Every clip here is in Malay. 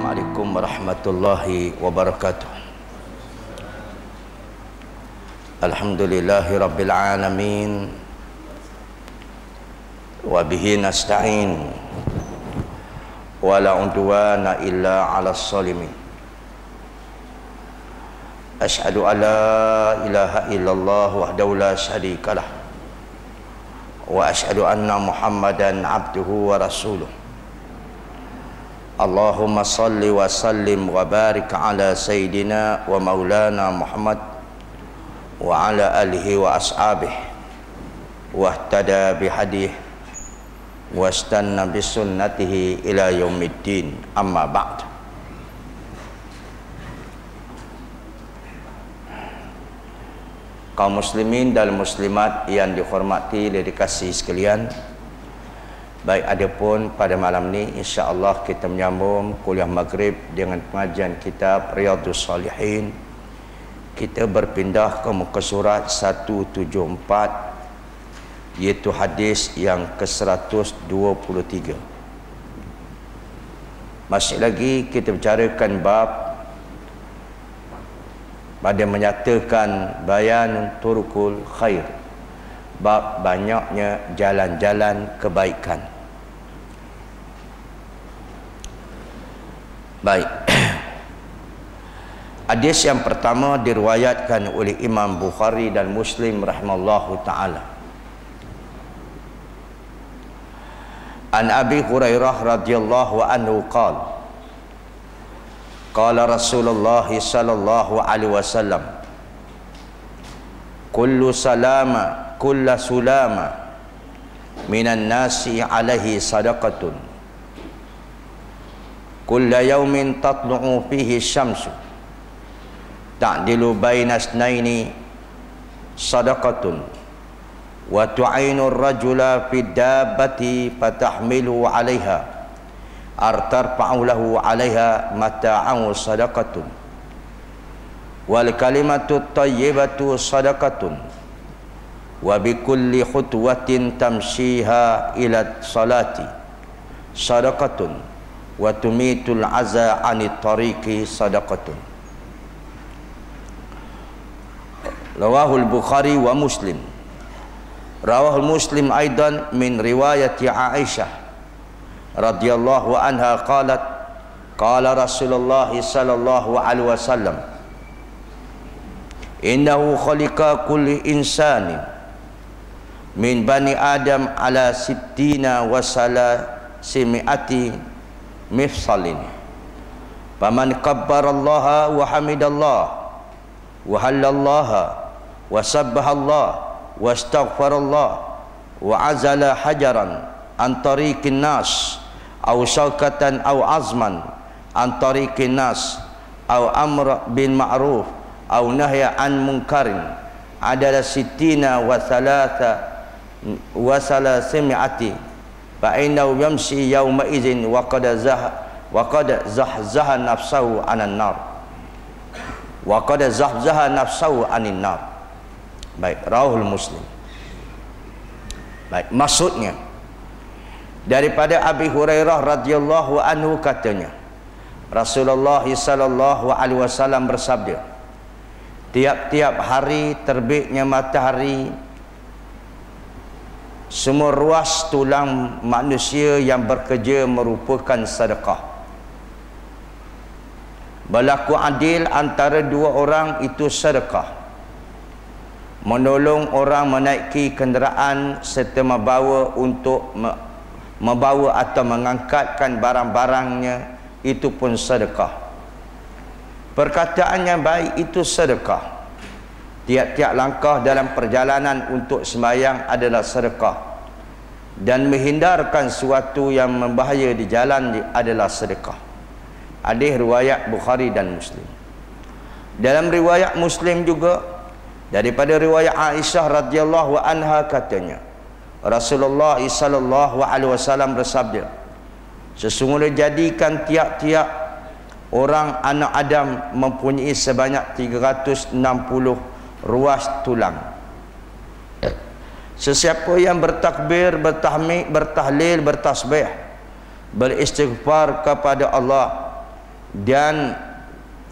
Assalamualaikum warahmatullahi wabarakatuh. Alhamdulillahi rabbil alamin, wa bihi nasta'in, wa la udwana illa 'alas zalimin. Asyhadu an la ilaha illallah wahdahu la syarikalah, wa asyhadu anna Muhammadan abduhu wa rasuluh. Allahumma salli wa sallim wa barik ala sayyidina wa maulana Muhammad wa ala alihi wa ashabihi wa ihtada bihadih wa istanna bisunnatihi ila yaumiddin, amma ba'd. Kaum muslimin dan muslimat yang dihormati dan dikasihi sekalian, baik adapun pada malam ini insya-Allah kita menyambung kuliah maghrib dengan pengajian kitab Riyadhus Shalihin. Kita berpindah ke muka surat 174, iaitu hadis yang ke-123. Masih lagi kita bicarakan bab pada menyatakan bayan turukul khair, bab banyaknya jalan-jalan kebaikan. Baik. Hadis yang pertama diriwayatkan oleh Imam Bukhari dan Muslim rahimallahu taala. An Abi Hurairah radhiyallahu anhu qala qala Rasulullah sallallahu alaihi wasallam kullu sulama minan nasi alaihi sadaqatun kulla yawmin tatlu'u fihi syamsu ta'dilu baina isnaini sadaqatun wa tu'inu ar-rajula fi dabbati fatahmilu 'alayha artarfa'u lahu 'alayha mata'u sadaqatun wal kalimatu thayyibatu sadaqatun wa bikulli khutwatin tamshiha ila salati sadaqatun wa tumitul aza 'anit tariqi sadaqatun. Rawahul Bukhari wa Muslim. Rawahul Muslim aidan min riwayati Aisyah radhiyallahu anha qalat qala Rasulullah sallallahu alaihi wasallam innahu khaliqa kulli insanin min bani adam ala sittina wa salasimi'ati mifsalin faman kabbarallaha wa hamidallah wa hallallaha wa sabbahallah wa astaghfarallah wa azala hajaran an tariqin nas aw syaukatan aw azman an tariqin nas aw amr bil ma'ruf aw nahya an munkarin adala sittina wa salasimi'ati fa innahu yamshi yawma idzin wa qad zahzaha nafsahu anan nar wa qad zahzaha nafsahu anin nar. Baik, rawahul Muslim. Baik, maksudnya daripada Abi Hurairah radhiyallahu anhu katanya Rasulullah sallallahu alaihi wasallam bersabda, tiap-tiap hari terbitnya matahari semua ruas tulang manusia yang bekerja merupakan sedekah. Berlaku adil antara dua orang itu sedekah. Menolong orang menaiki kenderaan serta membawa untuk membawa atau mengangkatkan barang-barangnya itu pun sedekah. Perkataan yang baik itu sedekah. Tiap-tiap langkah dalam perjalanan untuk sembahyang adalah sedekah. Dan menghindarkan sesuatu yang membahaya di jalan adalah sedekah. Hadis riwayat Bukhari dan Muslim. Dalam riwayat Muslim juga daripada riwayat Aisyah radhiyallahu anha katanya Rasulullah sallallahu alaihi wasallam bersabda, sesungguhnya jadikan tiap-tiap orang anak Adam mempunyai sebanyak 360 ruas tulang. Sesiapa yang bertakbir, bertahmid, bertahlil, bertasbih, beristighfar kepada Allah dan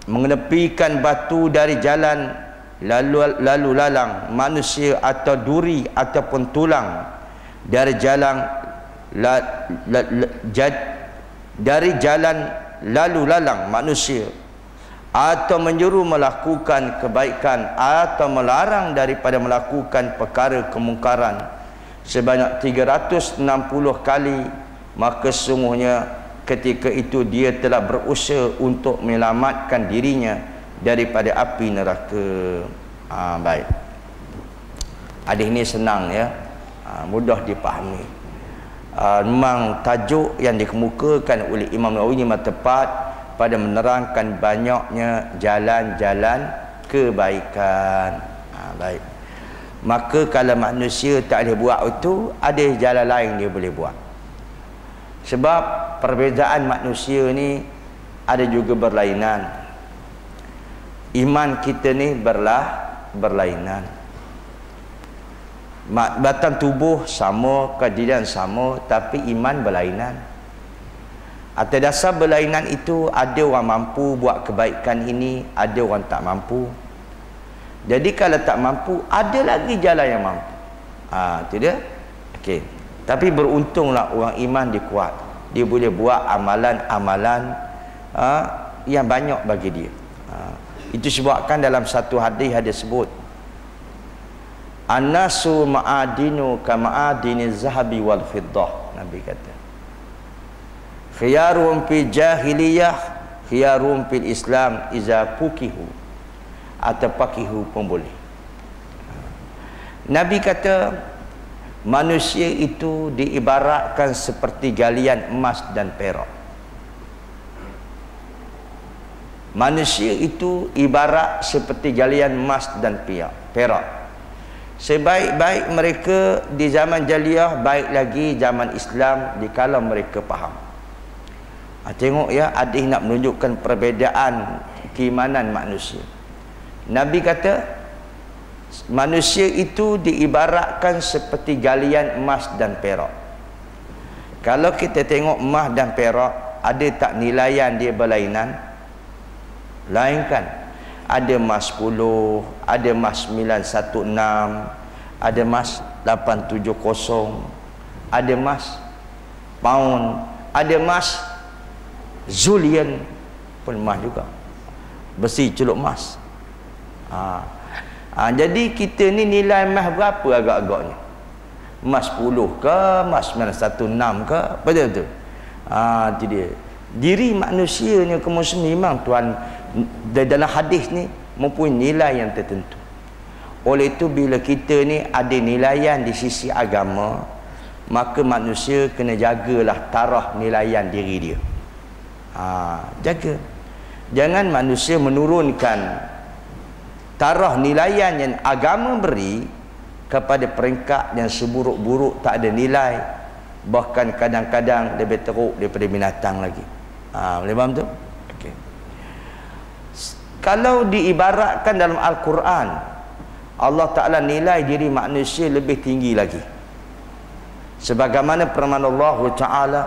mengenepikan batu dari jalan lalu lalang manusia, atau duri ataupun tulang dari jalan dari jalan lalu lalang manusia, atau menyuruh melakukan kebaikan atau melarang daripada melakukan perkara kemungkaran sebanyak 360 kali, maka sesungguhnya ketika itu dia telah berusaha untuk menyelamatkan dirinya daripada api neraka. Baik, hadis ni senang ya, mudah dipahami. Memang tajuk yang dikemukakan oleh Imam Nawawi memang tepat pada menerangkan banyaknya jalan-jalan kebaikan. Baik, maka kalau manusia tak boleh buat itu, ada jalan lain dia boleh buat. Sebab perbezaan manusia ni ada juga berlainan. Iman kita ni berlainan. Batang tubuh sama, keadaan sama, tapi iman berlainan. Atas dasar berlainan itu, ada orang mampu buat kebaikan ini, ada orang tak mampu. Jadi kalau tak mampu, ada lagi jalan yang mampu. Itu dia. Okey. Tapi beruntunglah orang iman dia kuat. Dia boleh buat amalan-amalan yang banyak bagi dia. Itu sebabkan dalam satu hadis ada sebut, An-nasu ma'adinu ka ma'adiniz zahabi wal fiddah. Nabi kata, khiyarum fi jahiliyah khiyarum fil Islam iza pukihu, atau pakihu pun boleh. Nabi kata manusia itu diibaratkan seperti galian emas dan perak. Manusia itu ibarat seperti galian emas dan perak. Sebaik-baik mereka di zaman jahiliyah, baik lagi zaman Islam dikala mereka faham. Tengok ya, hadis nak menunjukkan perbezaan keimanan manusia. Nabi kata manusia itu diibaratkan seperti galian emas dan perak. Kalau kita tengok emas dan perak, ada tak nilaian dia berlainan? Lain kan? Ada emas 10, ada emas 916, ada emas 870, ada emas pound, ada emas zulian pun emas juga, besi celup emas. Jadi kita ni nilai emas berapa agak-agaknya? Emas 10 ke, emas 916 ke, betul-betul. Itu dia. Diri manusianya kaum muslimin memang Tuhan dalam hadis ni mempunyai nilai yang tertentu. Oleh itu bila kita ni ada nilaian di sisi agama, maka manusia kena jagalah taraf nilaian diri dia. Jaga. Jangan manusia menurunkan taraf nilaian yang agama beri kepada peringkat yang seburuk-buruk, tak ada nilai, bahkan kadang-kadang lebih teruk daripada binatang lagi. Boleh faham tu? Okay. Kalau diibaratkan dalam Al-Quran, Allah Ta'ala nilai diri manusia lebih tinggi lagi. Sebagaimana firman Allah Ta'ala,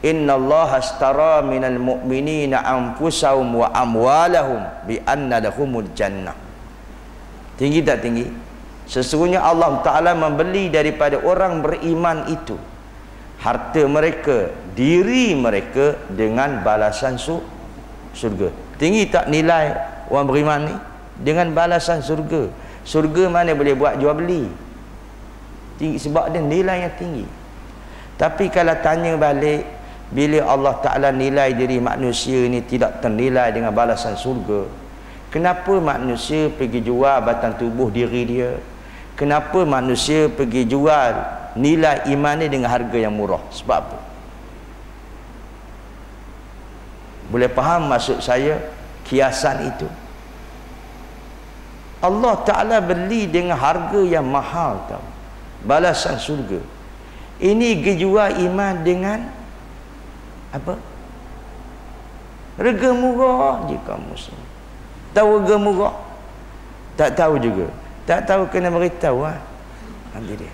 Inna Allah astara minal mu'minina anfusahum wa amwalahum bi anna lahumul jannah. Tinggi tak tinggi? Sesungguhnya Allah Ta'ala membeli daripada orang beriman itu harta mereka, diri mereka dengan balasan surga. Tinggi tak nilai orang beriman ni? Dengan balasan surga. Surga mana boleh buat jual beli? Tinggi, sebab dia nilai yang tinggi. Tapi kalau tanya balik, bila Allah Ta'ala nilai diri manusia ni tidak ternilai dengan balasan surga, kenapa manusia pergi jual batang tubuh diri dia? Kenapa manusia pergi jual nilai iman ni dengan harga yang murah? Sebab apa? Boleh faham maksud saya kiasan itu? Allah Ta'ala beli dengan harga yang mahal tau, balasan surga. Ini dijual iman dengan apa? Harga murah je kamu semua. Tahu harga murah? Tak tahu juga. Tak tahu kena beritahu Nanti dia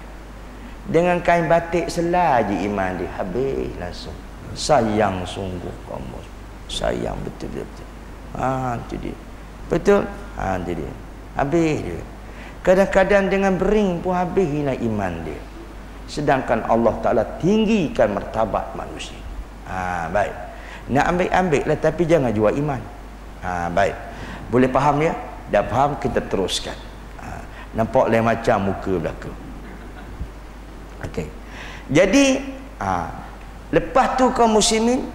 dengan kain batik selai je iman dia habis langsung. Sayang sungguh kamu. sayang betul-betul. Itu dia. Betul? Itu dia. Habis dia. Kadang-kadang dengan bering pun habis hilang iman dia. Sedangkan Allah Ta'ala tinggikan martabat manusia. Baik. Nak ambil lah, tapi jangan jual iman. Baik. Boleh faham ya? Dah faham, kita teruskan. Nampak lain macam muka belakang. Okey. Jadi lepas tu kaum muslimin,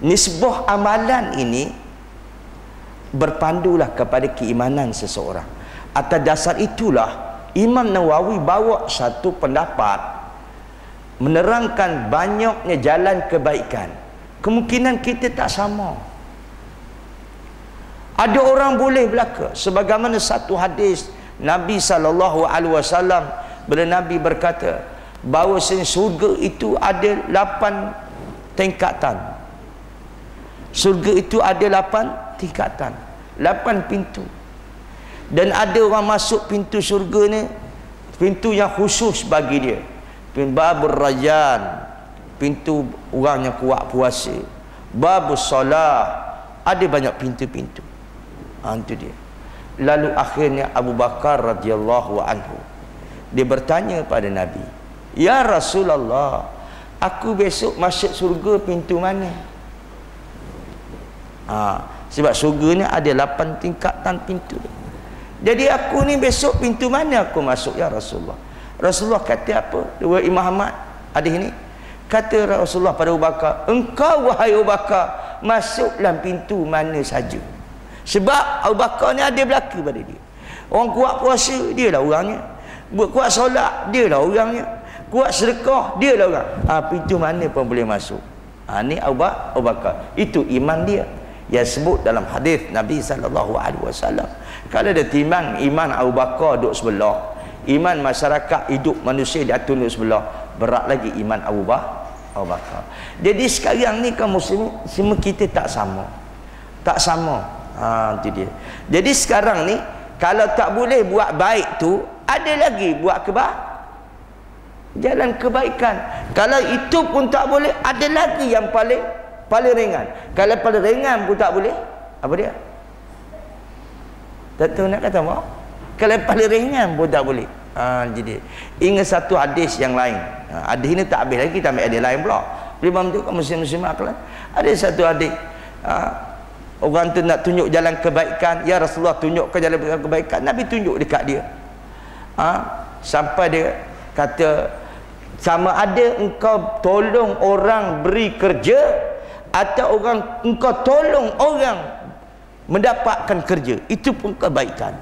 nisbah amalan ini berpandulah kepada keimanan seseorang. Atas dasar itulah Imam Nawawi bawa satu pendapat menerangkan banyaknya jalan kebaikan. Kemungkinan kita tak sama. Ada orang boleh belaka, sebagaimana satu hadis Nabi SAW, bila Nabi berkata bahawa surga itu ada 8 tingkatan. Surga itu ada 8 tingkatan, 8 pintu. Dan ada orang masuk pintu syurga ni, pintu yang khusus bagi dia, Babur Rayyan, pintu orang yang kuat puasa, Babus Salah, ada banyak pintu-pintu. Itu dia. Lalu akhirnya Abu Bakar radhiyallahu anhu, dia bertanya pada Nabi, "Ya Rasulullah, aku besok masuk surga pintu mana?" Sebab surga ni ada 8 tingkatan pintu. Jadi aku ni besok pintu mana aku masuk ya Rasulullah? Rasulullah kata apa? Dua Imam Ahmad ada ini. Kata Rasulullah pada Abu Bakar, "Engkau wahai Abu Bakar, masuklah pintu mana saja." Sebab Abu Bakar ni ada belaka pada dia. Orang kuat puasa, dia lah orangnya. Kuat solat, dia lah orangnya. Kuat sedekah, dia lah orang. Pintu mana pun boleh masuk. Ni Abu Bakar. Itu iman dia. Yang sebut dalam hadis Nabi SAW, kalau dia timbang iman Abu Bakar duduk sebelah, iman masyarakat hidup manusia dia tunduk sebelah, berat lagi iman Abu Bakar. Jadi sekarang ni kaum muslimin semua kita tak sama. Tak sama. Itu dia. Jadi sekarang ni kalau tak boleh buat baik tu, ada lagi buat jalan kebaikan. Kalau itu pun tak boleh, ada lagi yang paling ringan. Kalau paling ringan pun tak boleh, apa dia? Tak tahu nak kata apa? Kalau paling ringan pun tak boleh. Jadi ingat satu hadis yang lain. Hadis ini tak habis lagi, kita ambil hadis lain pula. Imam tu kaum muslim akal. Ada satu hadis. Orang tu nak tunjuk jalan kebaikan, ya Rasulullah tunjukkan jalan kebaikan. Nabi tunjuk dekat dia. Sampai dia kata, sama ada engkau tolong orang beri kerja, atau engkau tolong orang mendapatkan kerja, itu pun kebaikan.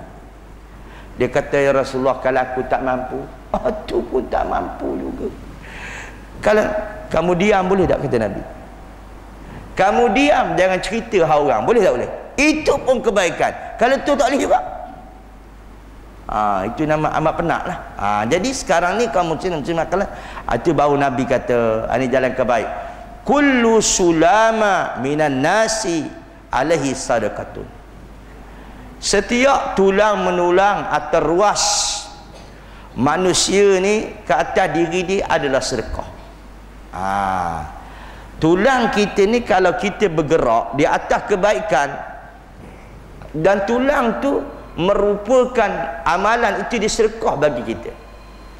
Dia kata, ya Rasulullah, kalau aku tak mampu, itu pun tak mampu juga. Kalau kamu diam boleh tak, kata Nabi? Kamu diam, jangan cerita hal orang, boleh tak boleh? Itu pun kebaikan. Kalau tu tak boleh juga. Itu nama amat penat lah. Jadi sekarang ni kamu muslim akalah, itu baru Nabi kata, ini jalan kebaik. Kullu sulama minan nasi alaihi sadaqatun. Setiap tulang menulang atau ruas manusia ni ke atas diri dia adalah sedekah. Tulang kita ni kalau kita bergerak di atas kebaikan, dan tulang tu merupakan amalan, itu disedekah bagi kita.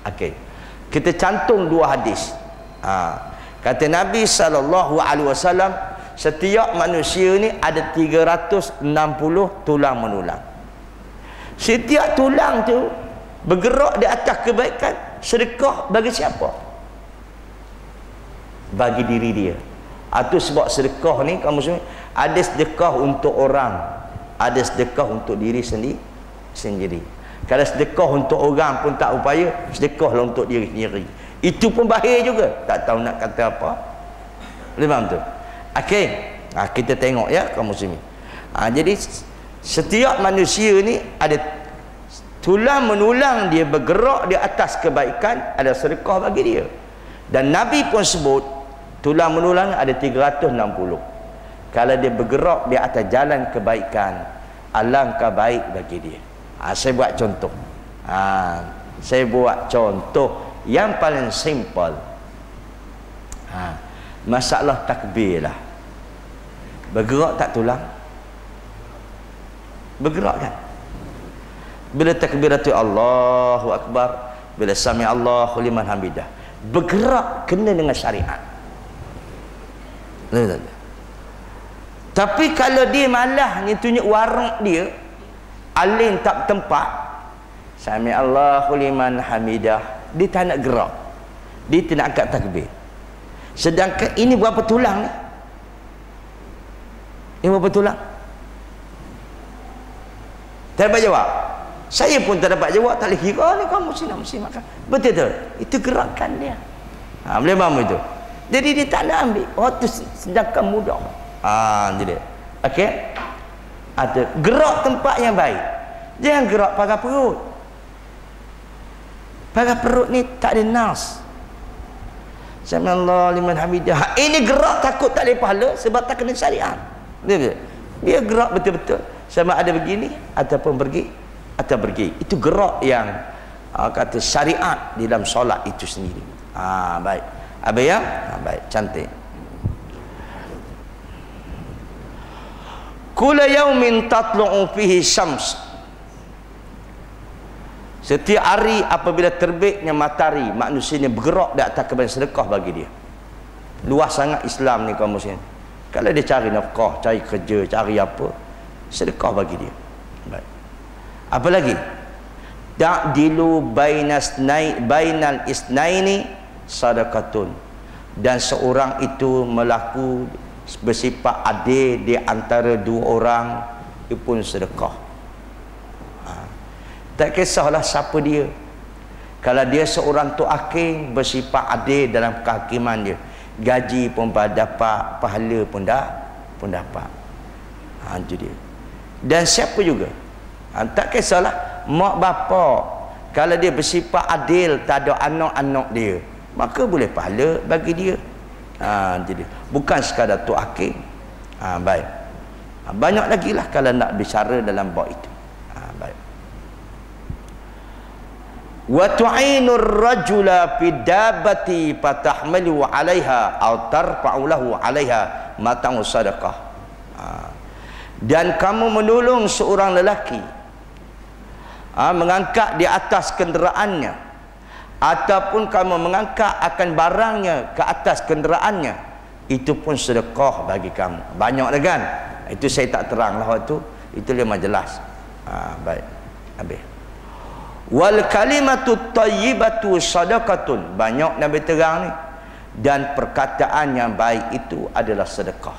Okey, kita cantum dua hadis. Kata Nabi SAW, setiap manusia ni ada 360 tulang menulang. Setiap tulang tu bergerak di atas kebaikan, sedekah bagi siapa? Bagi diri dia. Itu sebab sedekah ni kamu semua, ada sedekah untuk orang, ada sedekah untuk diri sendiri. Kalau sedekah untuk orang pun tak upaya, sedekahlah untuk diri sendiri. Itu pun bahaya juga. Tak tahu nak kata apa. Boleh faham tu? Okey. Kita tengok ya kaum muslimin. Jadi setiap manusia ni ada tulang menulang, dia bergerak di atas kebaikan, ada sedekah bagi dia. Dan Nabi pun sebut tulang menulang ada 360. Kalau dia bergerak di atas jalan kebaikan, alangkah baik bagi dia. Saya buat contoh. Saya buat contoh yang paling simple. Masalah takbir lah. Bergerak tak tulang? Bergerak kan? Bila takbiratul Allahu Akbar, bila sami Allahu liman hamidah, bergerak kena dengan syariat. Tapi kalau dia malah ni tunjuk warung dia, alin tak tempat, sami Allahu liman hamidah, dia tak nak gerak, dia tak nak angkat takbir. Sedangkan ini berapa tulang ni? Ini berapa tulang? Tak dapat jawab. Saya pun tak dapat jawab. Tak boleh kira ni kamu mesti makan. Betul tu? Itu gerakan dia. Boleh faham itu? Jadi dia tak nak ambil. Oh tu sedangkan mudah. Jadi okey, ada gerak tempat yang baik. Jangan gerak pagar perut. Pagar perut ni tak ada nas. Samiallahu liman hamidah. Ini gerak takut tak boleh pahala sebab tak kena syariat. Dia gerak betul-betul sama ada begini ataupun pergi atau pergi. Itu gerak yang kata syariat di dalam solat itu sendiri. Baik. Apa ya? Baik, cantik. Kula yaumin tatlu'u fihi syams. Setiap hari apabila terbitnya matahari, manusia ni bergerak di atas kebajikan sedekah bagi dia. Luas sangat Islam ni kaum muslimin. Kalau dia cari nafkah, cari kerja, cari apa, sedekah bagi dia. Baik. Apa lagi? Ta'dilu bainal isnaini sadaqatun. Dan seorang itu melaku bersifat adil di antara dua orang, itu pun sedekah. Tak kisahlah siapa dia. Kalau dia seorang tu hakim bersifat adil dalam kehakiman dia, gaji pun dapat, pahala pun dapat. Jadi dan siapa juga, tak kisahlah mak bapak, kalau dia bersifat adil, tak ada anak-anak dia, maka boleh pahala bagi dia. Jadi bukan sekadar tu hakim. Baik. Banyak lagi lah kalau nak bicara dalam bab itu. Baik. Wa tu'inur rajula fi dabbati fatahmalu 'alaiha aw tarfa'u lahu 'alaiha mata'u sadaqah. Dan kamu menolong seorang lelaki mengangkat di atas kenderaannya, ataupun kamu mengangkat akan barangnya ke atas kenderaannya, itu pun sedekah bagi kamu. Banyak dah kan? Itu saya tak terang lah waktu itu, memang jelas. Baik. Habis. Wal kalimatu tayyibatu sadaqatun. Banyak Nabi terang ni. Dan perkataan yang baik itu adalah sedekah.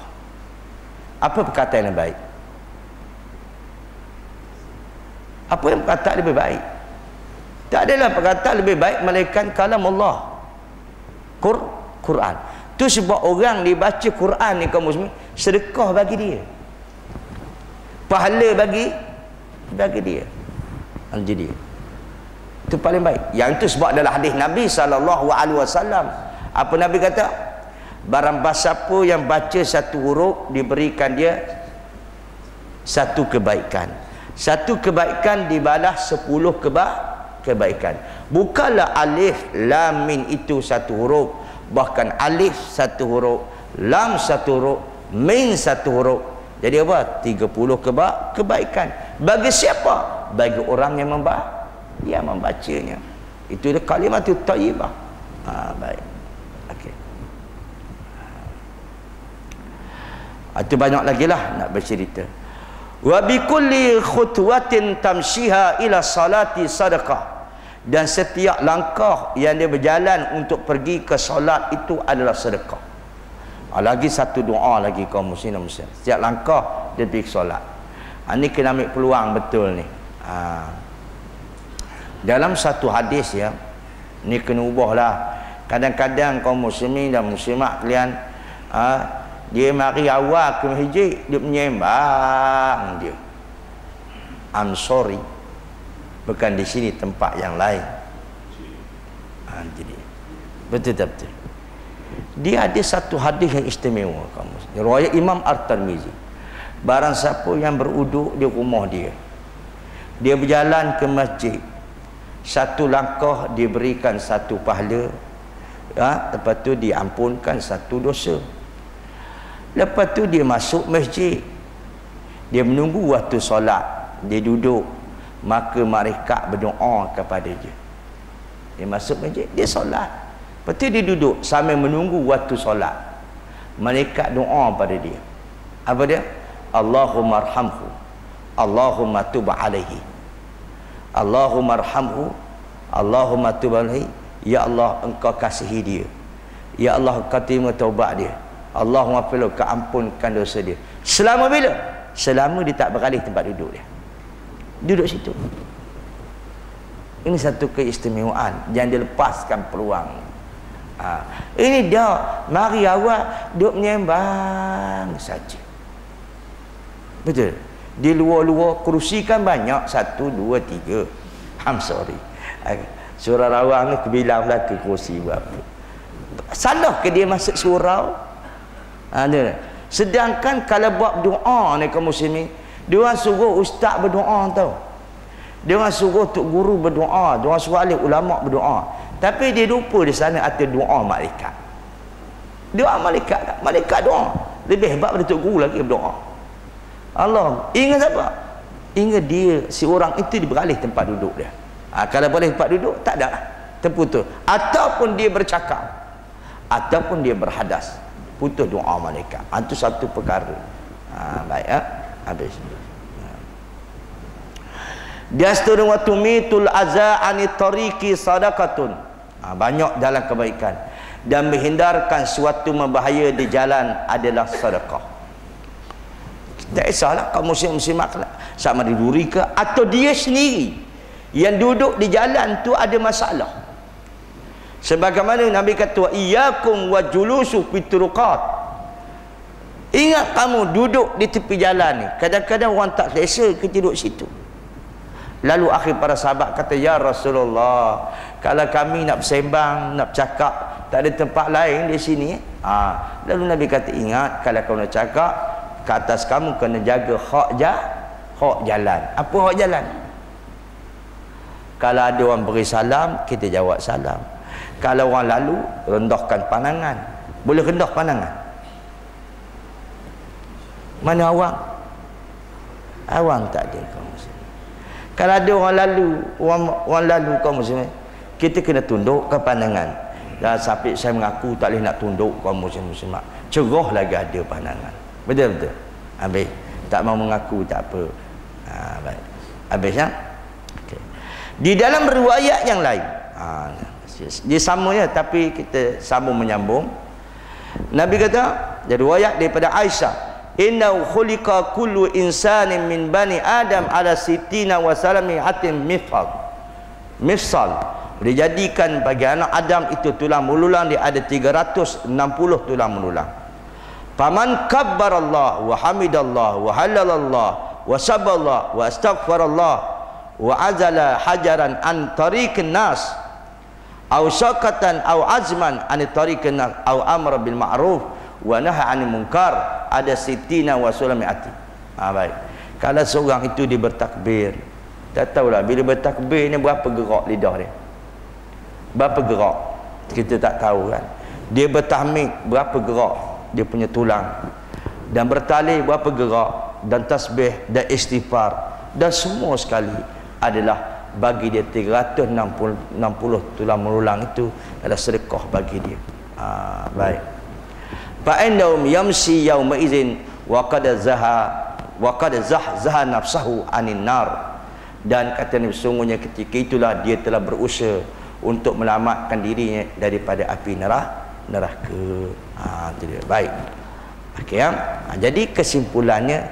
Apa perkataan yang baik? Apa yang perkataan lebih baik? Tak adalah perkataan lebih baik melainkan kalam Allah, Quran. Tu sebab orang dibaca Quran ni kaum muslimin, sedekah bagi dia, pahala bagi dia. Jadi itu paling baik. Yang itu sebab dalam hadis Nabi SAW, apa Nabi kata? Barang siapa yang baca satu huruf, diberikan dia satu kebaikan. Satu kebaikan dibalas 10 kebaikan. Bukanlah alif lam mim itu satu huruf, bahkan alif satu huruf, lam satu huruf, mim satu huruf. Jadi apa? 30 kebaikan. Bagi siapa? Bagi orang yang membacanya. Itu dia kalimatut thayyibah. Baik. Okey. Itu banyak lagi lah nak bercerita. Wa bi kulli khutwatin tamshiha ila salati sadaqah. Dan setiap langkah yang dia berjalan untuk pergi ke solat itu adalah sedekah. Lagi satu doa lagi kaum muslimin. Setiap langkah dia pergi ke solat. Ini kena ambil peluang betul ni. Dalam satu hadis ya, ni kena ubahlah. Kadang-kadang kaum muslimin dan muslimat kalian dia mari awal ke masjid, dia menyembang dia. I'm sorry, bukan di sini, tempat yang lain. Jadi betul. Dia ada satu hadis yang istimewa kamu. Riwayat Imam At-Tirmizi. Barang siapa yang beruduk di rumah dia, dia berjalan ke masjid, satu langkah diberikan satu pahala, lepas tu diampunkan satu dosa. Lepas tu dia masuk masjid, dia menunggu waktu solat, dia duduk, maka malaikat berdoa kepada dia. Dia masuk masjid, dia solat, lepas tu dia duduk sambil menunggu waktu solat. Malaikat doa pada dia, apa dia? Allahumma arhamhu, Allahumma tub alaihi, Allahumma arhamhu, Allahumma tub alaihi. Ya Allah, engkau kasihi dia, ya Allah, engkau terima taubat dia, Allahumma filu, kau ampunkan dosa dia. Selama bila? Selama dia tak beralih tempat duduk dia, duduk situ. Ini satu keistimewaan, jangan dilepaskan peluang. Ini dia, mari awak duduk menyembang saja. Betul? Di luar-luar kerusi kan banyak, 1, 2, 3. I'm sorry, surau rawang ni kebilang belakang kerusi berapa. Salah ke dia masuk surau? Sedangkan kalau buat doa ni kaum muslimin, dia orang suruh ustaz berdoa tau, dia orang suruh tok guru berdoa, dia orang suruh alim ulama berdoa, tapi dia lupa di sana ada doa malaikat. Doa malaikat, malaikat doa lebih hebat daripada tok guru lagi berdoa. Allah ingat siapa? Ingat dia, si orang itu dia beralih tempat duduk dia. Kalau boleh tempat duduk, tak ada, terputus. Ataupun dia bercakap, ataupun dia berhadas, putus doa malaikat. Itu satu perkara. Baik, habis. Dasturun wa tumitul aza ani tariqi sadaqatun. Banyak dalam kebaikan, dan menghindarkan suatu membahaya di jalan adalah sedekah. Tak kisahlah kaum muslimat sama diduri ke atau dia sendiri yang duduk di jalan tu ada masalah. Sebagaimana Nabi kata, iyyakum wa julusu fituruqat. Ingat kamu duduk di tepi jalan ni. Kadang-kadang orang tak selesa ke duduk situ. Lalu akhir para sahabat kata, ya Rasulullah, kalau kami nak bersembang, nak bercakap, tak ada tempat lain di sini. Lalu Nabi kata, ingat, kalau kau nak cakap, ke atas kamu kena jaga hak jalan. Apa hak jalan? Kalau ada orang beri salam, kita jawab salam. Kalau orang lalu, rendahkan pandangan. Boleh rendah pandangan? Mana awang? Awang tak ada kaum muslim. Kalau ada orang lalu, orang lalu kaum muslim, kita kena tunduk ke pandangan. Dan sampai saya mengaku tak boleh nak tunduk kaum muslimat, cerah lagi ada pandangan. Betul-betul. Habis tak mau mengaku tak apa. Baik. Habis ya. Okay. Di dalam riwayat yang lain, dia sama ya, tapi kita sambung menyambung. Nabi kata, dari riwayat daripada Aisyah, innahu khuliqa kullu insanin min bani Adam ala sittina wa salami hatim mifsal. Dijadikan bagi anak Adam itu tulang belulang, dia ada 360 tulang belulang. Faman kabbarallah wa hamidallah wa halalallah wa saballah wa astaghfarallah wa azala hajaran an tariqin nas aw syakatan aw azman an tariqin nas aw amra bil ma'ruf wa naha 'anil munkar, ada sitina wa sulamiati. Baik. Kalau seorang itu dia bertakbir, tak tahulah bila bertakbir ni berapa gerak lidah dia, berapa gerak kita tak tahu kan. Dia bertahmid berapa gerak dia punya tulang, dan bertalih berapa gerak, dan tasbih dan istighfar, dan semua sekali adalah bagi dia 360 tulang belulang itu adalah sedekah bagi dia. Baik. Fa indahum yamsi yauma idzin wa qad zahzaha nafsahu anin nar. Dan kata Nabi, sungguhnya ketika itulah dia telah berusaha untuk melamatkan dirinya daripada api neraka. Itu dia. Baik. Okey ya. Jadi kesimpulannya,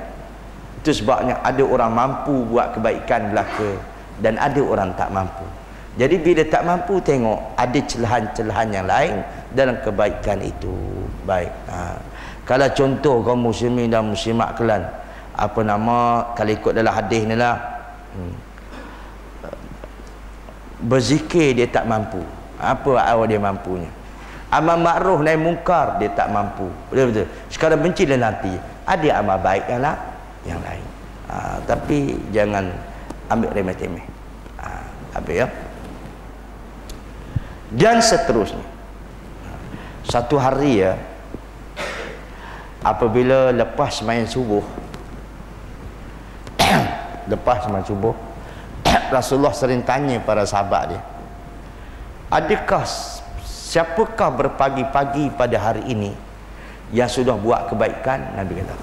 itu sebabnya ada orang mampu buat kebaikan belaka dan ada orang tak mampu. Jadi bila tak mampu, tengok ada celahan-celahan yang lain dalam kebaikan itu. Baik. Kalau contoh kaum muslimin dan muslimat kelan, apa nama, kalau ikut dalam hadis ni lah, berzikir dia tak mampu. Apa awal dia mampunya? Amal makruf nahi mungkar dia tak mampu. Betul-betul. Sekarang benci dan nanti ada amal baik yang lain. Tapi jangan ambil remeh-temeh. Habis ya. Dan seterusnya. Satu hari ya, apabila lepas sembahyang subuh lepas sembahyang subuh Rasulullah sering tanya para sahabat dia, adakah siapakah berpagi-pagi pada hari ini yang sudah buat kebaikan? Nabi kata,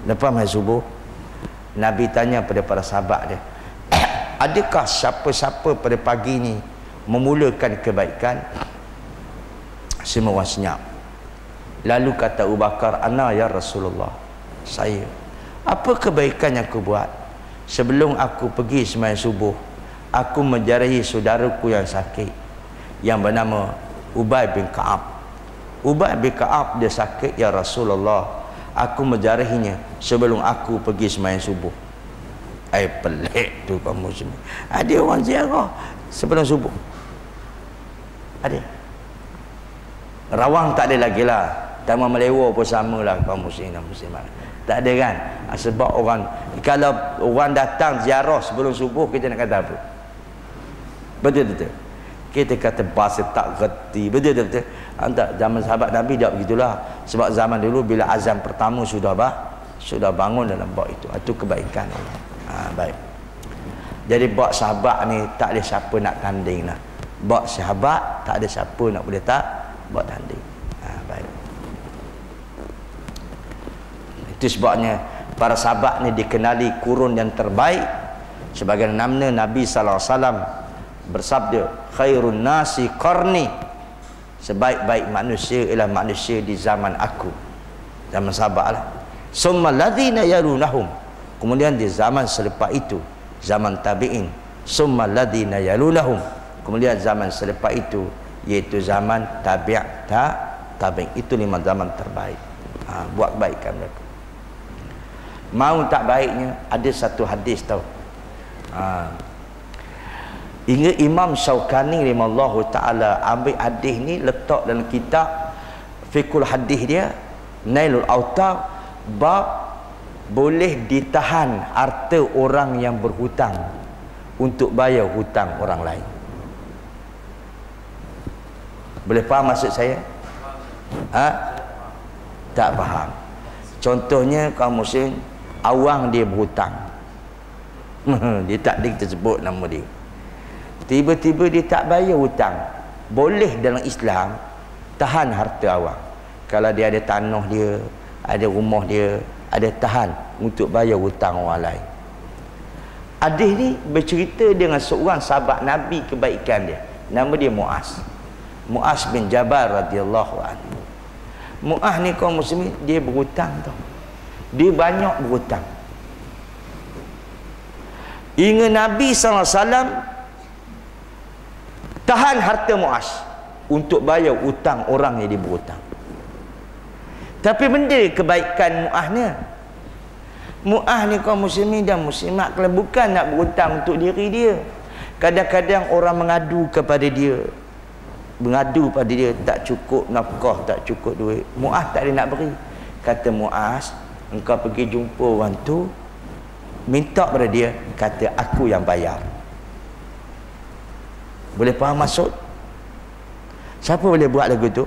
lepas sembahyang subuh Nabi tanya pada para sahabat dia, adakah siapa-siapa pada pagi ni memulakan kebaikan? Semua orang senyap. Lalu kata Abu Bakar, ana ya Rasulullah, saya. Apa kebaikan yang aku buat? Sebelum aku pergi sembahyang subuh, aku menjarahi saudaraku yang sakit yang bernama Ubay bin Ka'ab. Ubay bin Ka'ab dia sakit ya Rasulullah, aku menjarahinya sebelum aku pergi sembahyang subuh. Pelik tu kamu semua. Ada orang ziarah sebelum subuh. Ada. Rawang tak ada lagi lah. Taman Melewa pun sama lah kaum muslim dan muslimat. Tak ada kan? Sebab orang, kalau orang datang ziarah sebelum subuh, kita nak kata apa? Betul-betul. Kita kata bahasa tak reti. Betul-betul. Antara zaman sahabat Nabi tak begitulah. Sebab zaman dulu bila azan pertama sudah bangun dalam bab itu. Itu kebaikan Allah. Baik. Jadi bab sahabat ni tak ada siapa nak tanding lah. Bab sahabat tak ada siapa nak boleh tak buat tanding. Baik. Itu sebabnya para sahabat ni dikenali kurun yang terbaik. Sebagai nama Nabi SAW bersabda, khairun nasi qarni, sebaik-baik manusia ialah manusia di zaman aku, zaman sahabat lah. Summa ladhina yalunahum, kemudian di zaman selepas itu zaman tabi'in. Summa ladhina yalunahum, kemudian zaman selepas itu iaitu zaman tabi'in. Itu 5 zaman terbaik. Buat baikkan mereka. Mau tak baiknya, ada satu hadis tau. Hingga Imam Syaukani rahimahullahu ta'ala ambil hadis ni letak dalam kitab Fiqhul Hadis dia, Nailul Autar, bab boleh ditahan harta orang yang berhutang untuk bayar hutang orang lain. Boleh faham maksud saya? Tak faham. Contohnya kaum muslim, awang dia berhutang. Dia tak ada kita sebut nama dia. Tiba-tiba dia tak bayar hutang. Boleh dalam Islam tahan harta awang. Kalau dia ada tanah dia, ada rumah dia, ada tahan untuk bayar hutang orang lain. Hadis ni bercerita dengan seorang sahabat Nabi kebaikan dia. Nama dia Muaz. Muaz bin Jabal radhiyallahu anhu. Muaz ni kaum muslimin, dia berhutang tau. Dia banyak berhutang. Hingga Nabi SAW tahan harta Muaz untuk bayar hutang orang yang dia berhutang. Tapi benda kebaikan Muaz ni, Muaz ni kaum muslimin dan muslimat, kalau bukan nak berhutang untuk diri dia, kadang-kadang orang mengadu kepada dia, tak cukup nafkah, tak cukup duit. Muaz tak ada nak beri. Kata Muaz, engkau pergi jumpa orang tu, minta pada dia, kata aku yang bayar. Boleh faham maksud? Siapa boleh buat lagu tu?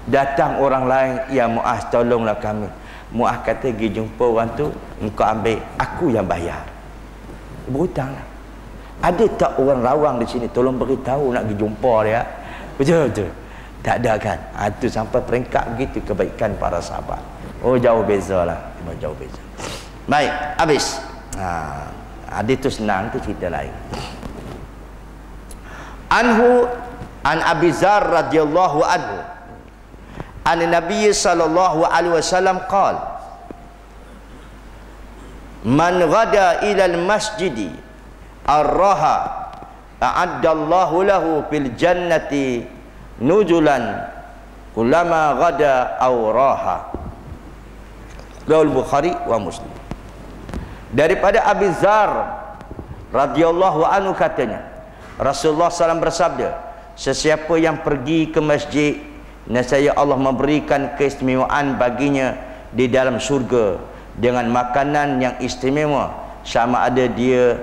Datang orang lain, ya Muaz tolonglah kami. Muaz kata pergi jumpa orang tu, engkau ambil, aku yang bayar. Berhutang lah. Ada tak orang rawang di sini tolong beritahu nak pergi jumpa dia? Betul-betul. Tak ada kan? Itu sampai peringkat begitu kebaikan para sahabat. Oh, jauh beza lah. Jauh beza. Baik, habis. Hadis tu senang, tu cerita lain. Anhu an Abi Zar radhiyallahu anhu an Nabi sallallahu alaihi wasallam qala man ghada ila al-masjidi arraha a'addallahu lahu fil jannati nujulan kullama ghada aw raha. Rawal Bukhari wa Muslim. Daripada Abi Zar radhiyallahu anhu katanya, Rasulullah SAW bersabda, sesiapa yang pergi ke masjid, nescaya Allah memberikan keistimewaan baginya di dalam surga dengan makanan yang istimewa, sama ada dia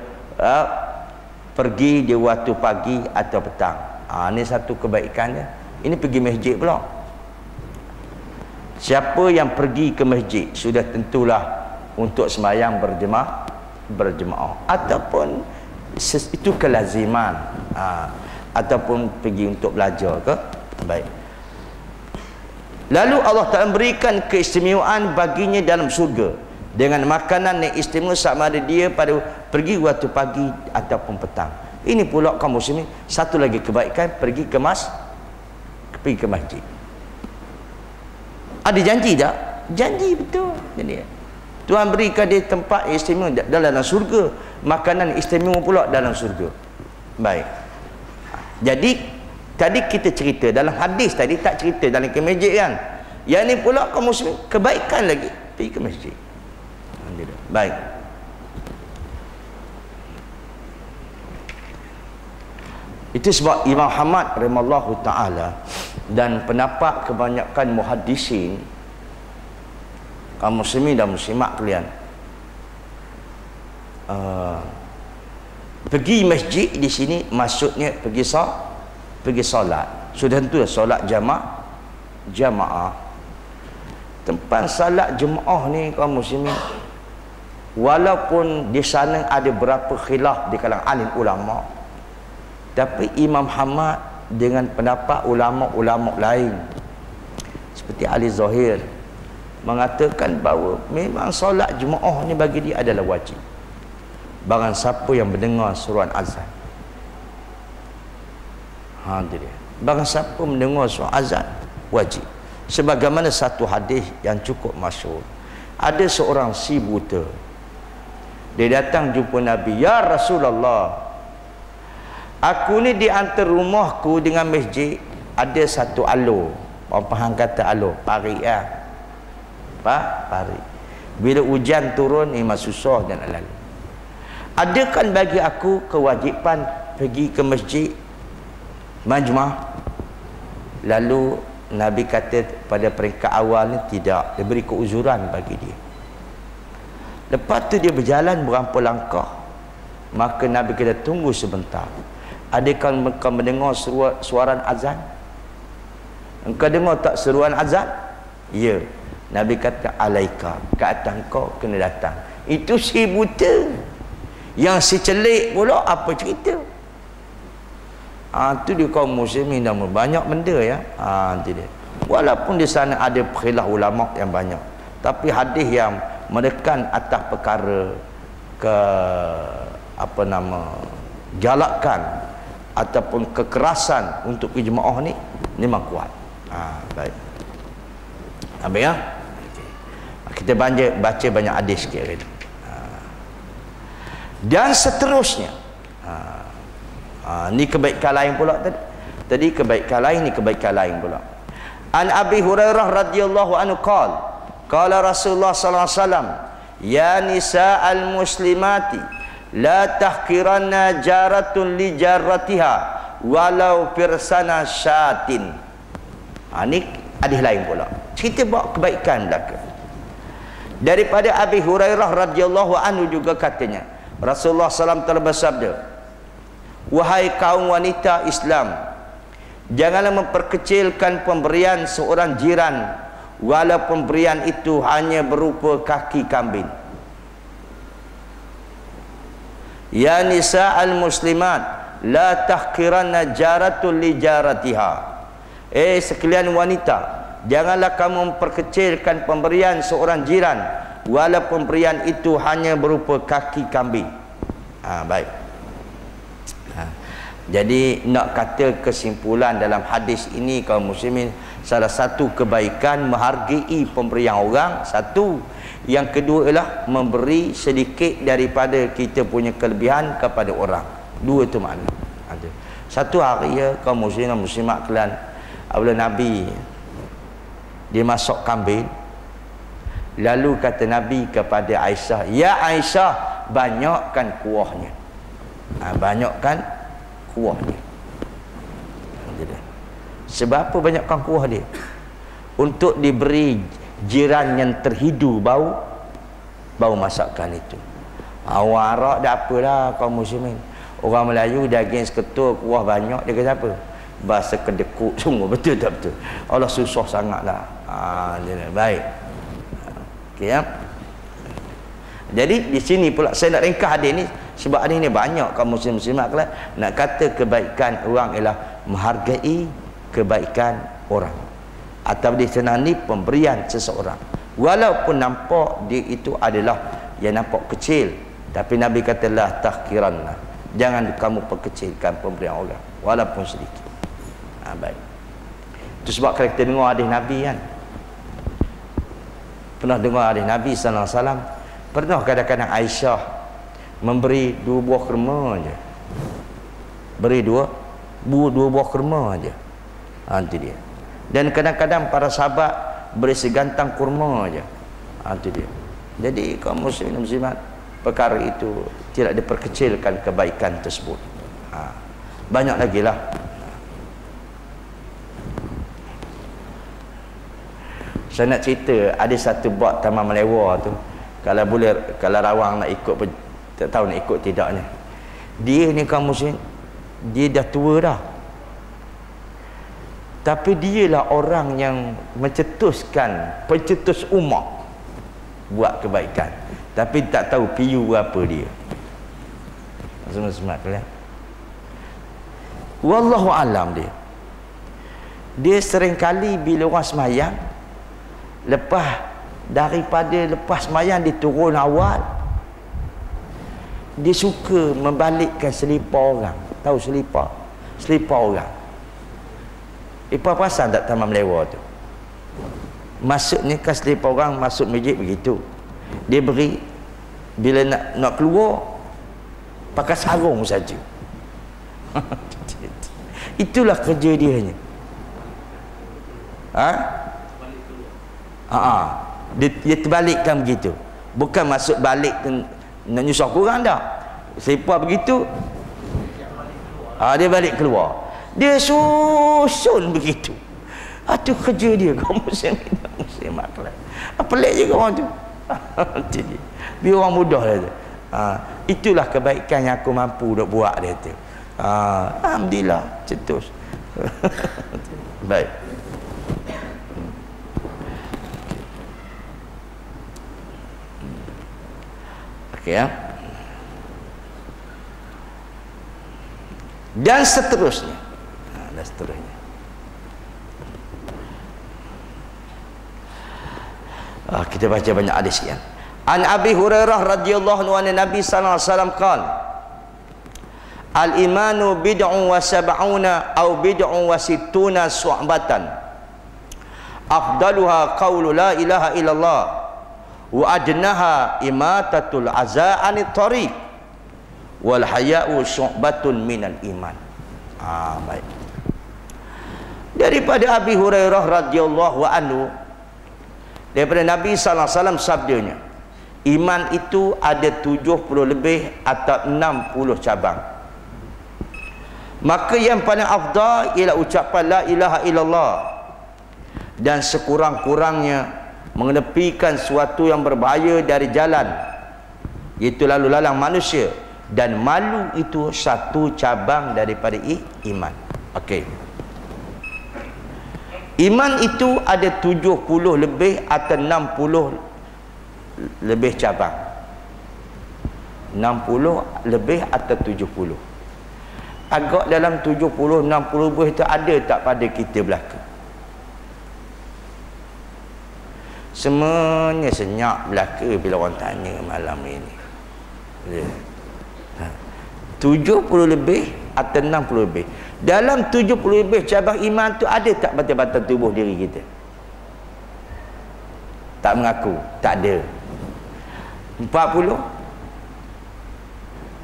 pergi di waktu pagi atau petang. Ini satu kebaikannya. Ini pergi masjid pula. siapa yang pergi ke masjid sudah tentulah untuk sembahyang berjemaah ataupun itu kelaziman, ataupun pergi untuk belajar ke. Baik. Lalu Allah Ta'ala berikan keistimewaan baginya dalam surga dengan makanan yang istimewa sama ada dia pada pergi waktu pagi ataupun petang. Ini pula kaum muslimin satu lagi kebaikan, pergi ke masjid. Ada janji tak? Janji betul. Jadi Tuhan berikan dia tempat istimewa dalam surga, makanan istimewa pula dalam surga. Baik. Jadi tadi kita cerita dalam hadis tadi, tak cerita dalam ke masjid kan. Yang ni pula kaum muslimin kebaikan lagi, pergi ke masjid. Baik. Itu sebab Imam Ahmad rahimahullahu taala dan pendapat kebanyakan muhaddisin, kaum muslimin dan muslimat kalian, pergi masjid di sini maksudnya pergi solat. Sudah tentu solat jamaah. Tempat salat jemaah ni kaum muslimin, walaupun di sana ada berapa khilaf di kalangan alim ulama, tapi Imam Ahmad dengan pendapat ulama-ulama lain seperti Ali Zahir mengatakan bahawa memang solat jemaah ni bagi dia adalah wajib. Barang siapa yang mendengar seruan azan, dia. Barang siapa mendengar seruan azan wajib. Sebagaimana satu hadis yang cukup masyhur, ada seorang si buta, dia datang jumpa Nabi, "Ya Rasulullah, aku ni di antara rumahku dengan masjid ada satu alur." Orang faham kata alur, parit lah. Parit. Bila hujan turun memang susah dan lalu. Adakah bagi aku kewajipan pergi ke masjid majmah? Lalu Nabi kata pada peringkat awal ni tidak, dia beri keuzuran bagi dia. Lepas tu dia berjalan berapa langkah, maka Nabi kata tunggu sebentar. Adakah engkau mendengar suara azan? Engkau dengar tak seruan azan? Ya. Nabi kata alaika, ke atas kau kena datang. Itu si buta. Yang si celik pula apa cerita? Tu dia kaum muslimin dan banyak benda ya. Itu dia. Walaupun di sana ada khilaf ulama yang banyak, tapi hadis yang menekan atas perkara galakan ataupun kekerasan untuk jemaah ni memang kuat. Baik. Habis ya? Kita baca banyak hadis sikit hari ni. Dan seterusnya. Ni kebaikan lain pula tadi kebaikan lain, ni kebaikan lain pula. An Abi Hurairah radhiyallahu anhu qala Rasulullah sallallahu alaihi wasallam, ya nisa'al muslimati la tahqiranna jaratun li jaratiha walau firsana syatin. Ni hadis lain pula, cerita bawa kebaikan belaka. Daripada Abi Hurairah radhiyallahu anhu juga katanya, Rasulullah SAW telah bersabda, wahai kaum wanita Islam, janganlah memperkecilkan pemberian seorang jiran walau pemberian itu hanya berupa kaki kambing. Ya nisa'al muslimat la tahqiranna jaratun li jaratiha. Sekalian wanita, janganlah kamu memperkecilkan pemberian seorang jiran walau pemberian itu hanya berupa kaki kambing. Baik. Jadi nak kata kesimpulan dalam hadis ini kaum muslimin, salah satu kebaikan menghargai pemberian orang, satu. Yang kedua ialah memberi sedikit daripada kita punya kelebihan kepada orang. Dua tu makna. Satu hari ya kaum muslimin dan muslimat kalian, apabila Nabi dia masuk kambing, lalu kata Nabi kepada Aisyah, ya Aisyah, banyakkan kuahnya. Banyakkan kuahnya. Sebab apa banyakkan kuah dia? Untuk diberi jiran yang terhidu bau masakan itu. Warak dah apalah kaum muslimin. Orang Melayu daging seketul, kuah banyak, dia kata apa? Bahasa kedekut semua. Betul tak betul? Allah susah sangatlah. Baik. Okey ya. Jadi di sini pula saya nak ringkas hadis ni sebab hadis ni banyak kaum muslim-muslimat nak kata kebaikan orang ialah menghargai kebaikan orang. Atau di sana ni pemberian seseorang. Walaupun nampak dia itu adalah yang nampak kecil, tapi Nabi kata la tahqiranna. Jangan kamu perkecilkan pemberian orang walaupun sedikit. Baik. Itu sebab kalau kita dengar hadis Nabi kan. Pernah dengar hadis Nabi sallallahu alaihi wasallam, pernah kadang-kadang Aisyah memberi 2 buah kurma aja. Beri 2 buah kurma aja. Itu dia. Dan kadang-kadang para sahabat beri segantang kurma aja. Itu dia. Jadi kaum muslimin muslimat, perkara itu tidak diperkecilkan kebaikan tersebut. Banyak lagi lah. Saya nak cerita ada satu bab Taman Melewa tu, kalau boleh, kalau rawang nak ikut pun tak tahu nak ikut tidaknya. Dia ni kaum muslim, dia dah tua dah, tapi dialah orang yang pencetus umat buat kebaikan, tapi tak tahu piyu apa dia. Semua kalian, wallahu alam, dia sering kali bila orang semayang, lepas semayang dia turun awal, dia suka membalikkan selipar orang. Tahu selipar orang, Ipa perasan tak Taman Melewa tu? Masuknya kan selipar orang masuk masjid begitu. Dia beri, bila nak keluar pakai sarung saja. Itulah kerja dia ni. Dia terbalikkan begitu. Bukan masuk balik nak nyusah kurang dah. Selipar begitu, dia balik keluar. Dia susun begitu. Itu kerja dia. Kau muslimat kelas. Pelik juga orang tu. Biar orang mudah dia tu. Itulah kebaikan yang aku mampu nak buat dia tu. Alhamdulillah, cetus. Baik. Okey ya. Dan seterusnya. Kita baca banyak hadis ya. An Abi Hurairah radhiyallahu anhu Nabi sallallahu alaihi wasallam qala al-imanu bid'un wa sab'una aw bid'un wa sittuna su'batan afdaluha qawlu la ilaha illallah wa adnaha imatatul aza'ani tariq wal haya'u syu'batun minal iman. Baik. Daripada Abi Hurairah radhiyallahu anhu, daripada Nabi sallallahu alaihi wasallam sabdanya, iman itu ada 70 lebih atau 60 cabang. Maka yang paling afdal ialah ucapan la ilaha illallah, dan sekurang-kurangnya mengenepikan suatu yang berbahaya dari jalan, iaitu lalu lalang manusia, dan malu itu satu cabang daripada iman. Okey. Iman itu ada 70 lebih atau 60 lebih cabang. 60 lebih atau 70. Agak dalam 70 60 lebih itu ada tak pada kita belaka? Semuanya senyap belaka bila orang tanya malam ini. 70 lebih atau 60 lebih. Dalam 70 lebih cabang iman tu ada tak batal-batal tubuh diri kita? Tak mengaku, tak ada. 40,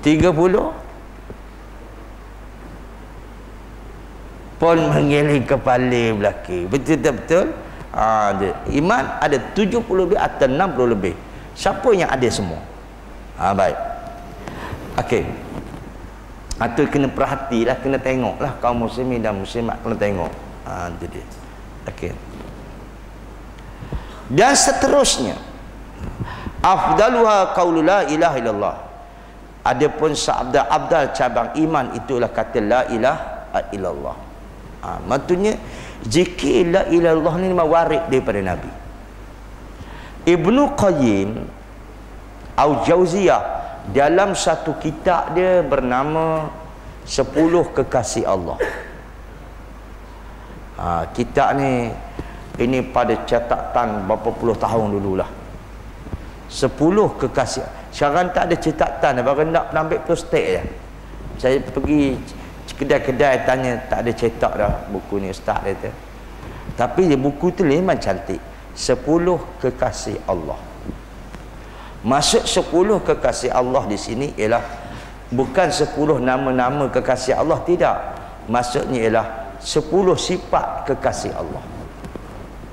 30 pun mengiling kepala belaka. Betul tak betul? Iman ada 70 lebih atau 60 lebih. Siapa yang ada semua? Baik. Okey. Itu kena perhatilah, kena tengoklah kaum muslimin dan muslimat, kena tengok. Itu dia. Okey. Dan seterusnya, afdaluha qaulu la ilaha illallah. Adapun seabdal-abdal cabang iman itulah kata la ilaha illallah. Maksudnya Zikir la ilaha illallah ni memang warid daripada Nabi. Ibnu Qayyim Al-Jauziyah dalam satu kitab dia bernama 10 Kekasih Allah. Kitab ni ini pada catatan berapa puluh tahun dululah. 10 Kekasih. Sekarang tak ada catatan, baru nak ambil prostek je. Saya pergi kedai-kedai tanya, tak ada cetak dah buku ni ustaz dia tu. Tapi buku tu memang cantik. 10 Kekasih Allah. Maksud 10 kekasih Allah di sini ialah bukan 10 nama-nama kekasih Allah, tidak. Maksudnya ialah 10 sifat kekasih Allah.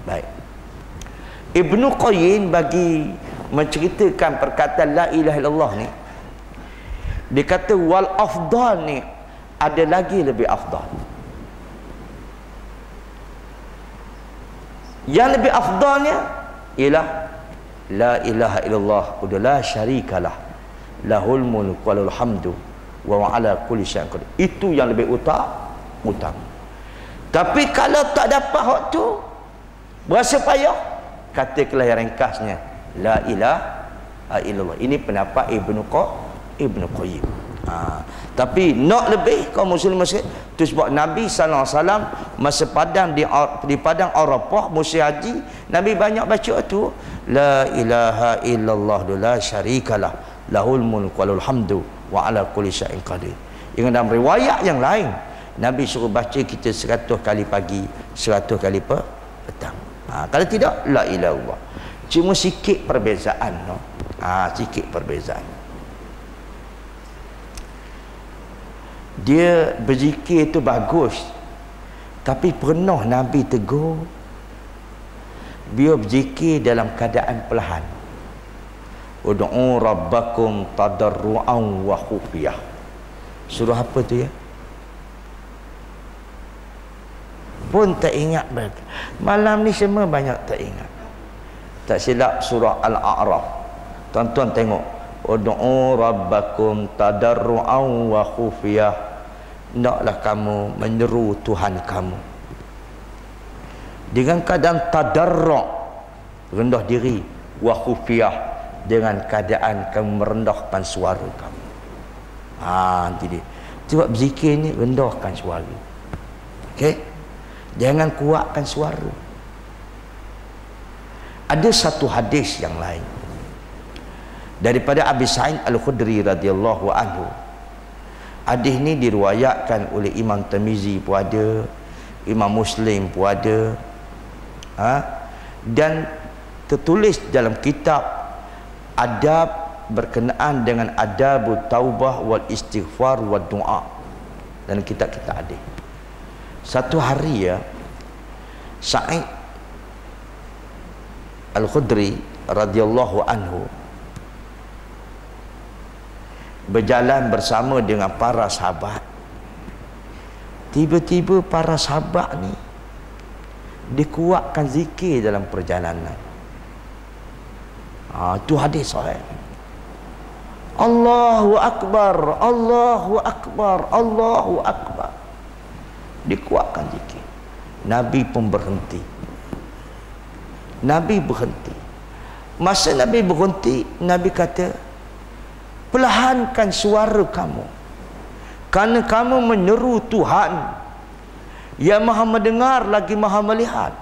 Baik. Ibnu Qayyim bagi menceritakan perkataan la ilaha illallah ni, dia kata wal afdal ni ada lagi lebih afdal. Yang lebih afdalnya ialah la ilaha illallah wa la syarikalah lahul mulku wa lahul hamdu wa ala kulli syai'in qadir. Itu yang lebih utama. Tapi kalau tak dapat hak tu, berasa payah, katakanlah yang ringkasnya la ilaha illallah. Ini pendapat Ibnu Qayyim. Tapi nak lebih kaum muslim tu sebab Nabi sallallahu alaihi wasallam masa padang di padang Arafah musim haji, Nabi banyak baca tu la ilaha illallah la syarikalah lahul mulku wa lahul hamdu wa ala kulli syai'in qadir. Yang dalam riwayat yang lain Nabi suruh baca kita 100 kali pagi, 100 kali petang. Kalau tidak la ilaha illallah. Cuma sikit perbezaan, no. Sikit perbezaan. Dia berzikir tu bagus, tapi pernah Nabi tegur dia berzikir dalam keadaan perlahan. Ud'u rabbakum tadarru'an wa khufiyah. Surah apa tu ya? Pun tak ingat. Malam ni semua banyak tak ingat. Tak silap surah Al-A'raf. Tuan-tuan tengok, ud'u rabbakum tadarru'an wa khufiyah. Hendaklah kamu menyeru Tuhan kamu dengan keadaan tadarru', rendah diri, wa khufiyah, dengan keadaan kamu merendahkan suara kamu. Jadi sebab berzikir ni rendahkan suara. Okey? Jangan kuatkan suara. Ada satu hadis yang lain daripada Abi Sa'id Al-Khudri radhiyallahu anhu. Hadis ni diriwayatkan oleh Imam Tirmizi pun ada, Imam Muslim pun ada, dan tertulis dalam kitab adab berkenaan dengan adabut taubah wal istighfar wal doa, dan kitab-kitab ada. Satu hari ya, Sa'id Al-Khudri radhiyallahu anhu berjalan bersama dengan para sahabat. Tiba-tiba para sahabat ni dikuatkan zikir dalam perjalanan. Itu hadis sahih. Allahu Akbar, Allahu Akbar, Allahu Akbar. Dikuatkan zikir. Nabi pun berhenti. Nabi berhenti. Masa Nabi berhenti, Nabi kata, perlahankan suara kamu, kerana kamu menyeru Tuhan yang maha mendengar lagi maha melihat,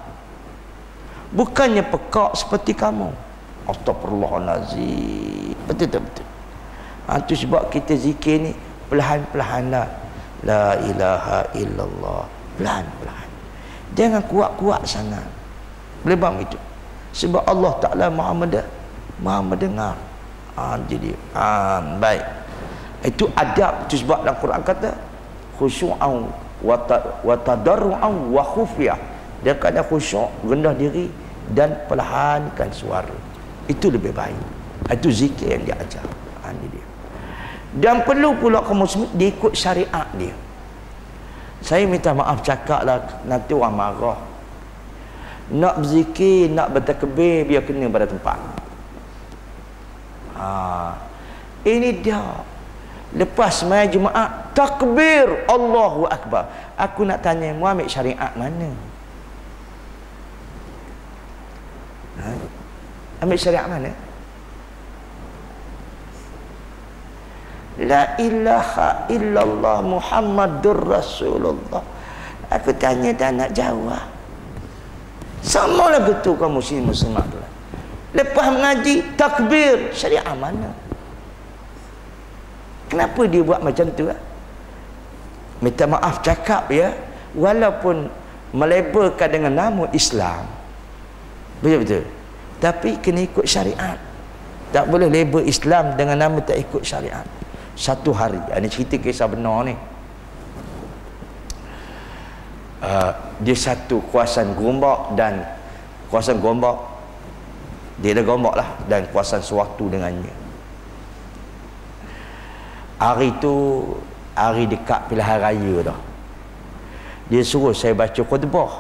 bukannya pekak seperti kamu. Astagfirullahalazim. Betul. Itu sebab kita zikir ni perlahan-perlahan lah. La ilaha illallah, perlahan-perlahan, jangan kuat-kuat sangat. Boleh faham itu? Sebab Allah Ta'ala maha mendengar. Jadi baik, itu adab. Itu sebab dalam Quran kata khusyu'an wa tadarru'an wa khufiyah. Dia kata khusyuk, rendah diri, dan perlahankan suara. Itu lebih baik. Itu zikir yang dia ajar. Ini dia. Dan perlu pula kaum muslim dia ikut syariat dia. Saya minta maaf cakap lah, nanti orang marah. Nak berzikir, nak bertakbir, biar kena pada tempat. Ini dia. Lepas sembahyang Jumaat, takbir Allahu Akbar. Aku nak tanya, mu ambil syariat mana? Ambil syariat mana? La ilaha illallah Muhammadur Rasulullah. Aku tanya tak nak jawab. Sama lagu tu kaum muslimat. Lepas mengaji takbir, syariat mana? Kenapa dia buat macam tu? Minta maaf cakap ya, walaupun melabelkan dengan nama Islam, betul-betul, tapi kena ikut syariat. Tak boleh label Islam dengan nama tak ikut syariat. Satu hari, ini cerita kisah benar ni, dia satu kuasan Gombak, dan kuasan Gombak dia dah Gombak lah, dan kuasan sewaktu dengannya. Hari tu hari dekat pilihan raya dah, dia suruh saya baca khutbah.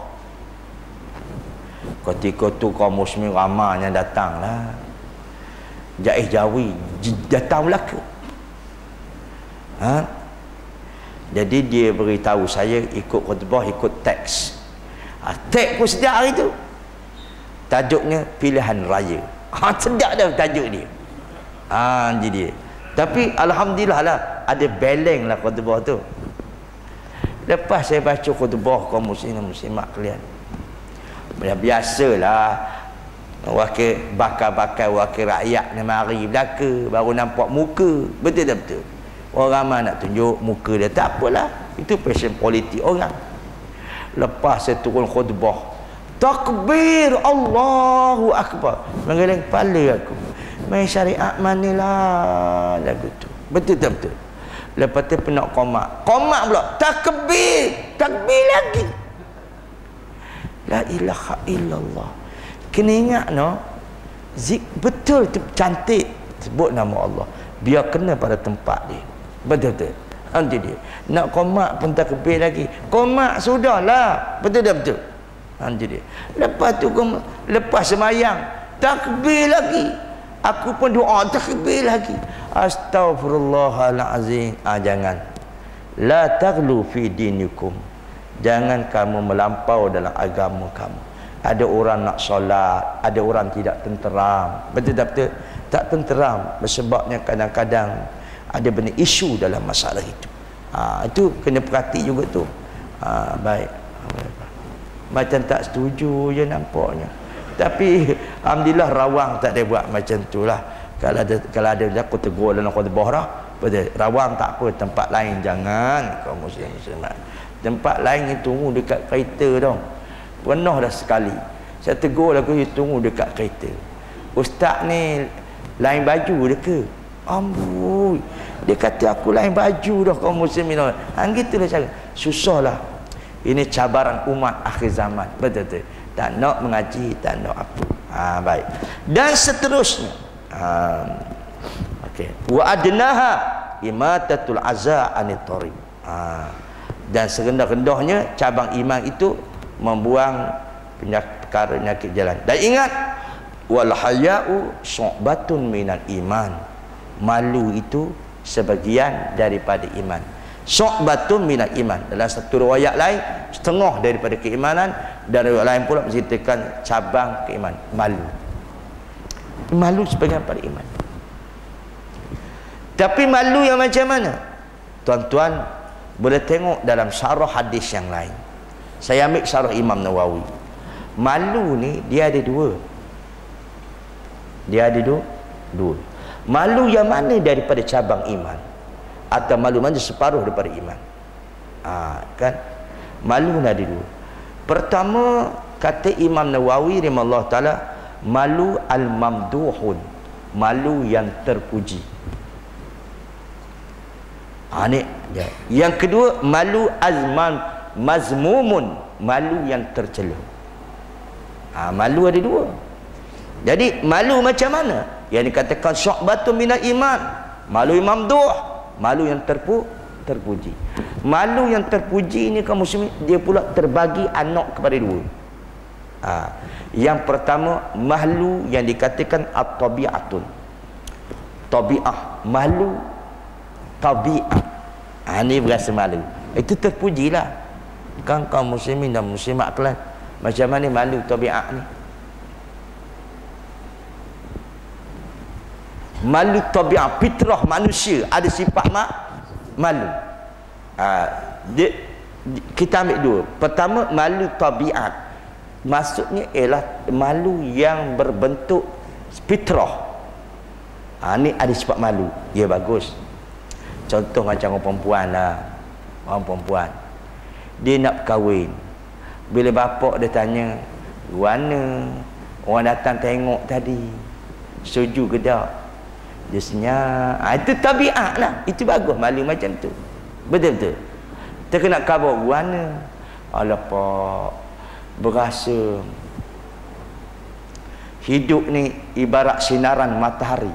Ketika tu kaum muslimin ramai yang datang lah, Jaiz Jawi datang belaka. Jadi dia beritahu saya ikut khutbah, ikut teks. Teks pun setiap hari tu tajuknya pilihan raya. Sedap dah tajuk dia. Jadi dia. Tapi alhamdulillah lah, ada balance lah khutbah tu. Lepas saya baca khutbah kaum muslimin muslimat kalian, biasalah wakil bakal-bakal wakil rakyat ni mari belaka baru nampak muka. Betul tak betul? Orang ramai nak tunjuk muka dia, tak apalah, itu passion politik orang. Lepas saya turun khutbah, takbir Allahu Akbar, menggeleng kepala aku, main syariat manalah lagu tu. Betul tak betul? Lepas tu penak qomat pula, takbir lagi, la ilaha illallah. Kena ingat no, betul tu cantik sebut nama Allah, biar kena pada tempat dia. Betul-betul. Nanti dia nak qomat pun takbir lagi, qomat sudahlah. Betul tak betul? Nanti dia lepas tu lepas semayang takbir lagi, aku pun doa takbir lagi, astaghfirullahalazim. Jangan, la taghlu fi dinikum, jangan kamu melampau dalam agama kamu. Ada orang nak solat, ada orang tidak tenteram. Betul tak betul? Tak tenteram, sebabnya kadang-kadang ada benda isu dalam masalah itu. Itu kena perhati juga tu. Baik. Macam tak setuju je nampaknya. Tapi alhamdulillah rawang tak ada buat macam tu lah. Kalau ada aku tegur dalam khutbah dah. Betul. Rawang tak apa, tempat lain jangan. Kau muslimat. Tempat lain itu tunggu dekat kereta dah. Pernah dah sekali saya tegur aku, tunggu dekat kereta. Ustaz ni lain baju dia ke? Amboi, dia kata aku lain baju dah kaum muslimin. Gitulah cara. Susahlah. Ini cabaran umat akhir zaman. Betul-betul. Tak nak mengaji, tak nak apa. Baik. Dan seterusnya. Okey. Wa adnaha imatatul aza anit tariq. Dan serendah-rendahnya cabang iman itu membuang perkara penyakit jalan. Dan ingat, wal haya'u syu'batun minal iman. Malu itu sebagian daripada iman. Syu'batun minal iman. Dalam satu riwayat lain, setengah daripada keimanan. Dan riwayat lain pula menceritakan cabang keimanan. Malu sebagian daripada iman. Tapi malu yang macam mana? Tuan-tuan boleh tengok dalam syarah hadis yang lain. Saya ambil syarah Imam Nawawi. Malu ni dia ada dua. Dua. Malu yang mana daripada cabang iman, atau malu mana separuh daripada iman? Kan malu ada dua. Pertama, kata Imam Nawawi rahimahullah taala, malu al-mamduhun, malu yang terpuji. Ni ya. Yang kedua, malu mazmumun, malu yang tercela. Malu ada dua. Jadi malu macam mana? Yang dikatakan syu'batun minal iman, malu mamduh, malu yang terpuji. Malu yang terpuji ini kaum muslimin, dia pula terbagi anak kepada dua. Yang pertama, malu yang dikatakan at-tabi'atun. Tabi'ah, malu tabi'ah. Ini berasa malu. Itu terpujilah. Kan kaum muslimin dan muslimat kalian, macam mana malu tabi'ah ni? Malu tabiat, fitrah manusia ada sifat malu. Kita ambil dua. Pertama, malu tabiat, maksudnya ialah malu yang berbentuk fitrah. Ni ada sifat malu, ya bagus. Contoh macam orang perempuan lah, orang perempuan dia nak kahwin, bila bapak dia tanya mana orang datang tengok tadi, setuju ke tak, dia senyap. Itu tabiat lah, itu bagus, malu macam tu, betul-betul. Kita kena khabar mana, alah pak, berasa hidup ni ibarat sinaran matahari.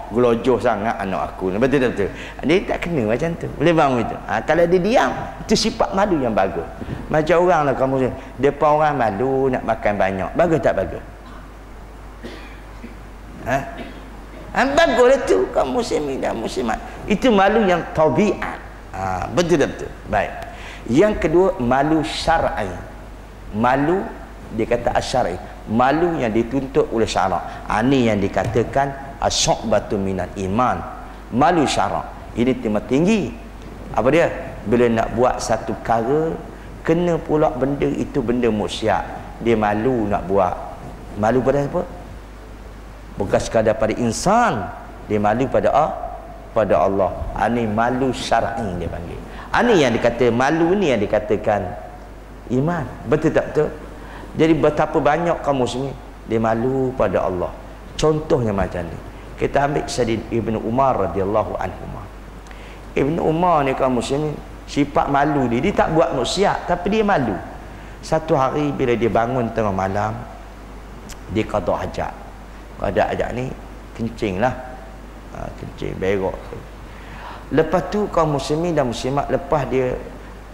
Gelojoh sangat anak aku ni, betul-betul. Dia tak kena macam tu, boleh faham itu. Kalau dia diam, itu sifat malu yang bagus. Macam orang lah kamu, depan orang malu nak makan banyak, bagus tak bagus? Baguslah tu kamu muslimin dan muslimat. Itu malu yang tabiat. Betul-betul. Baik. Yang kedua, malu syar'i. Malu dia kata asyari, malu yang dituntut oleh syarak. Ini yang dikatakan asy'batu minal iman. Malu syarak ini tema tinggi. Apa dia? Bila nak buat satu perkara, kena pula benda itu benda maksiat, dia malu nak buat. Malu pada apa? Bukan sekadar pada insan, dia malu pada Allah. Ini malu syar'i dia panggil. Ini yang dikata malu ni yang dikatakan iman. Betul tak betul? Jadi betapa banyak kaum muslimin dia malu pada Allah. Contohnya macam ni. Kita ambil Sayyid Ibnu Umar radhiyallahu anhu. Ibnu Umar ni kaum muslimin, sifat malu dia tak buat maksiat tapi dia malu. Satu hari bila dia bangun tengah malam, dia qada hajat. Qada hajat ni kencing lah. Kencing berak. Lepas tu kaum muslimin dan muslimat, lepas dia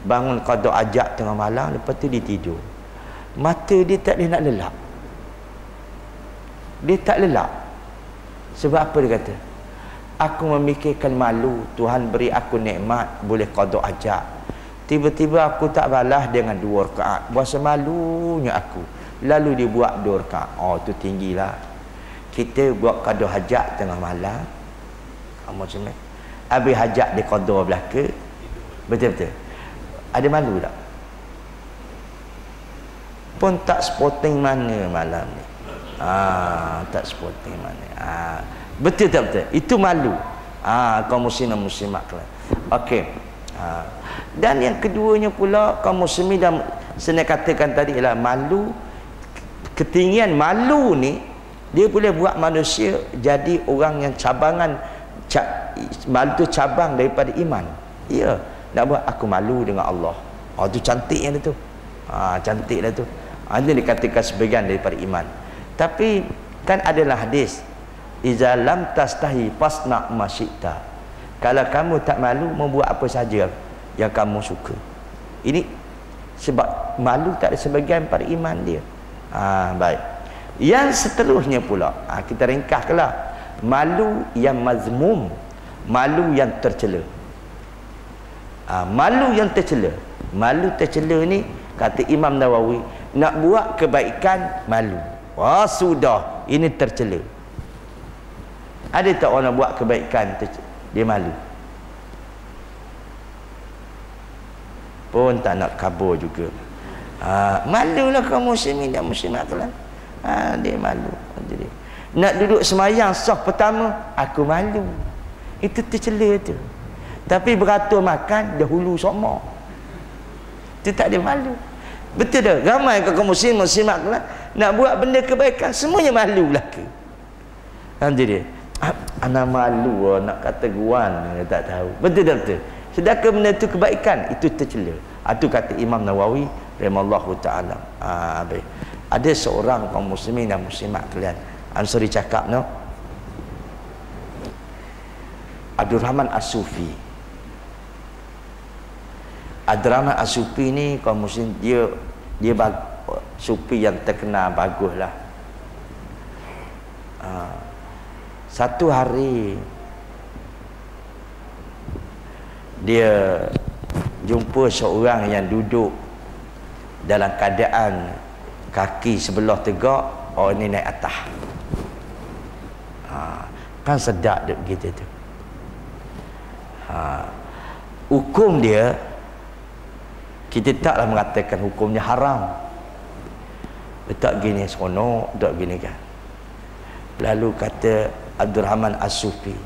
bangun qada hajat tengah malam, lepas tu dia tidur. Mata dia tak boleh nak lelap. Dia tak lelap. Sebab apa dia kata? Aku memikirkan malu, Tuhan beri aku nikmat boleh qada hajat. Tiba-tiba aku tak balas dengan 2 rakaat. Berasa malunya aku. Lalu dia buat 2 rakaat. Tu tinggilah. Kita buat qada hajat tengah malam. Kamu macam habis hajat dia qada belaka. Betul-betul. Ada malu tak? Pun tak sporting mana malam ni. Tak sporting mana. Betul tak betul? Itu malu. Kaum muslimin dan muslimat. Okey. Dan yang keduanya pula, kaum muslimin dan saya katakan tadi ialah malu. Ketinggian malu ni dia boleh buat manusia jadi orang yang cabangan. Malu tu cabang daripada iman. Ya, nak buat aku malu dengan Allah. Tu cantiknya dia tu. Cantiklah tu. Ini dikatakan sebagian daripada iman. Tapi kan adalah hadis, iza lam tastahi fasna ma syi'ta. Kalau kamu tak malu, membuat apa saja yang kamu suka. Ini sebab malu tak ada sebagian pada iman dia. Baik. Yang seterusnya pula, kita ringkaslah. Malu yang mazmum, malu yang tercela. Malu yang tercela. Malu tercela ni kata Imam Nawawi, nak buat kebaikan malu. Sudah, ini tercela. Ada tak orang buat kebaikan dia malu? Pun tak nak kabur juga. Malulah kaum muslimin dan muslimat lah. Dia malu. Jadi nak duduk semayang saf pertama, aku malu. Itu tercela tu. Tapi beratur makan dahulu semua. Itu tak ada malu. Betul tak? Ramai kaum muslim muslimat lah nak buat benda kebaikan, semuanya malu lah ke. Jadi ana malu nak kata guan, tak tahu. Betul tak betul? Sedangkan benda tu kebaikan, itu tercela. Itu kata Imam Nawawi rahimallahu taala. Ada seorang kaum muslimin dan muslimat kalian, Ansari cakap no, Abdul Rahman As-Sufi. Abdul Rahman As-Sufi ni kaum muslim, dia sufi yang terkenal, bagus lah. Satu hari dia jumpa seorang yang duduk dalam keadaan kaki sebelah tegak, ini naik atas. Kan sedap duk gitu tu. Hukum dia, kita taklah mengatakan hukumnya haram. Tak gini seronok, tak gini kan. Lalu kata Abdul Rahman As-Sufi,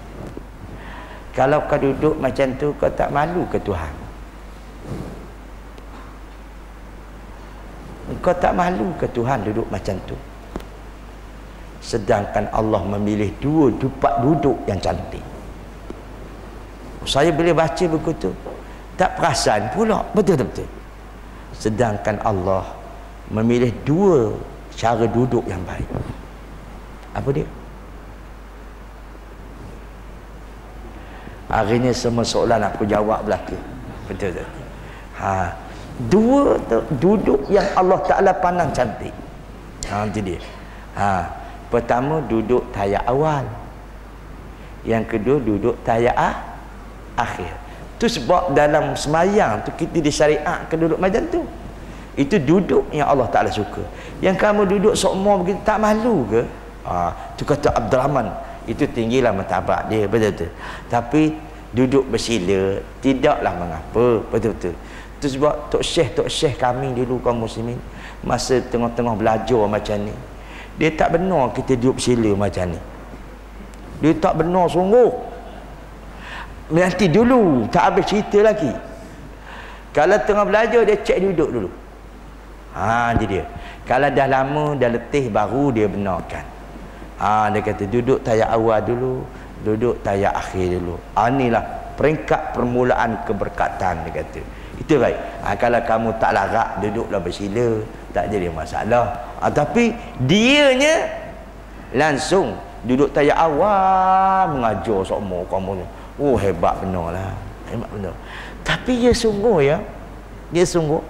kalau kau duduk macam tu, kau tak malu ke Tuhan? Kau tak malu ke Tuhan duduk macam tu? Sedangkan Allah memilih dua tempat duduk yang cantik. Saya boleh baca buku tu, tak perasan pula, betul-betul. Sedangkan Allah memilih dua cara duduk yang baik. Apa dia? Hari ni semua soalan aku jawab belaka. Betul-betul. Dua duduk yang Allah Ta'ala pandang cantik. Itu dia. Pertama duduk tayat awal, yang kedua duduk tayat akhir. Tu sebab dalam semayang tu kita disyariatkan duduk macam tu. Itu duduk yang Allah Ta'ala suka. Yang kamu duduk semua begitu, tak malu ke? Tu kata Abdul Rahman, itu tinggilah martabat dia, betul-betul. Tapi duduk bersila tidaklah mengapa, betul-betul. Tu sebab Tok Syekh kami dulu kaum muslimin, masa tengah-tengah belajar macam ni, dia tak benar kita duduk bersila macam ni. Dia tak benar sungguh. Nanti dulu tak habis cerita lagi. Kalau tengah belajar, dia cek duduk dulu. Jadi dia. Kalau dah lama, dah letih, baru dia benarkan. Dia kata duduk tayat awal dulu, duduk tayat akhir dulu. Inilah peringkat permulaan keberkatan, dia kata. Itu baik. Kalau kamu tak larat, duduklah bersila, tak jadi masalah. Tapi dianya langsung duduk tayat awal, mengajar semua kamu. Oh, hebat benar lah, hebat benar. Tapi dia sungguh ya, dia sungguh.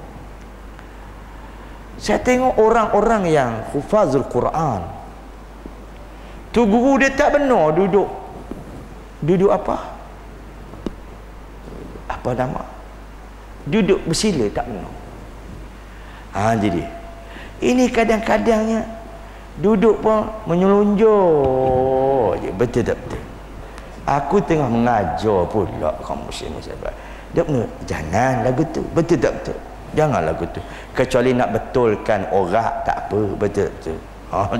Saya tengok orang-orang yang hufazul Quran, tu guru dia tak benar duduk apa nama, duduk bersila tak benar. Jadi ini kadang-kadangnya duduk pun menyelonjor je, betul tak betul? Aku tengah mengajar pula kamu muslim-muslimat. Dia benar, jangan lagu tu, betul tak betul? Jangan lagu tu. Kecuali nak betulkan orang, tak apa, betul betul.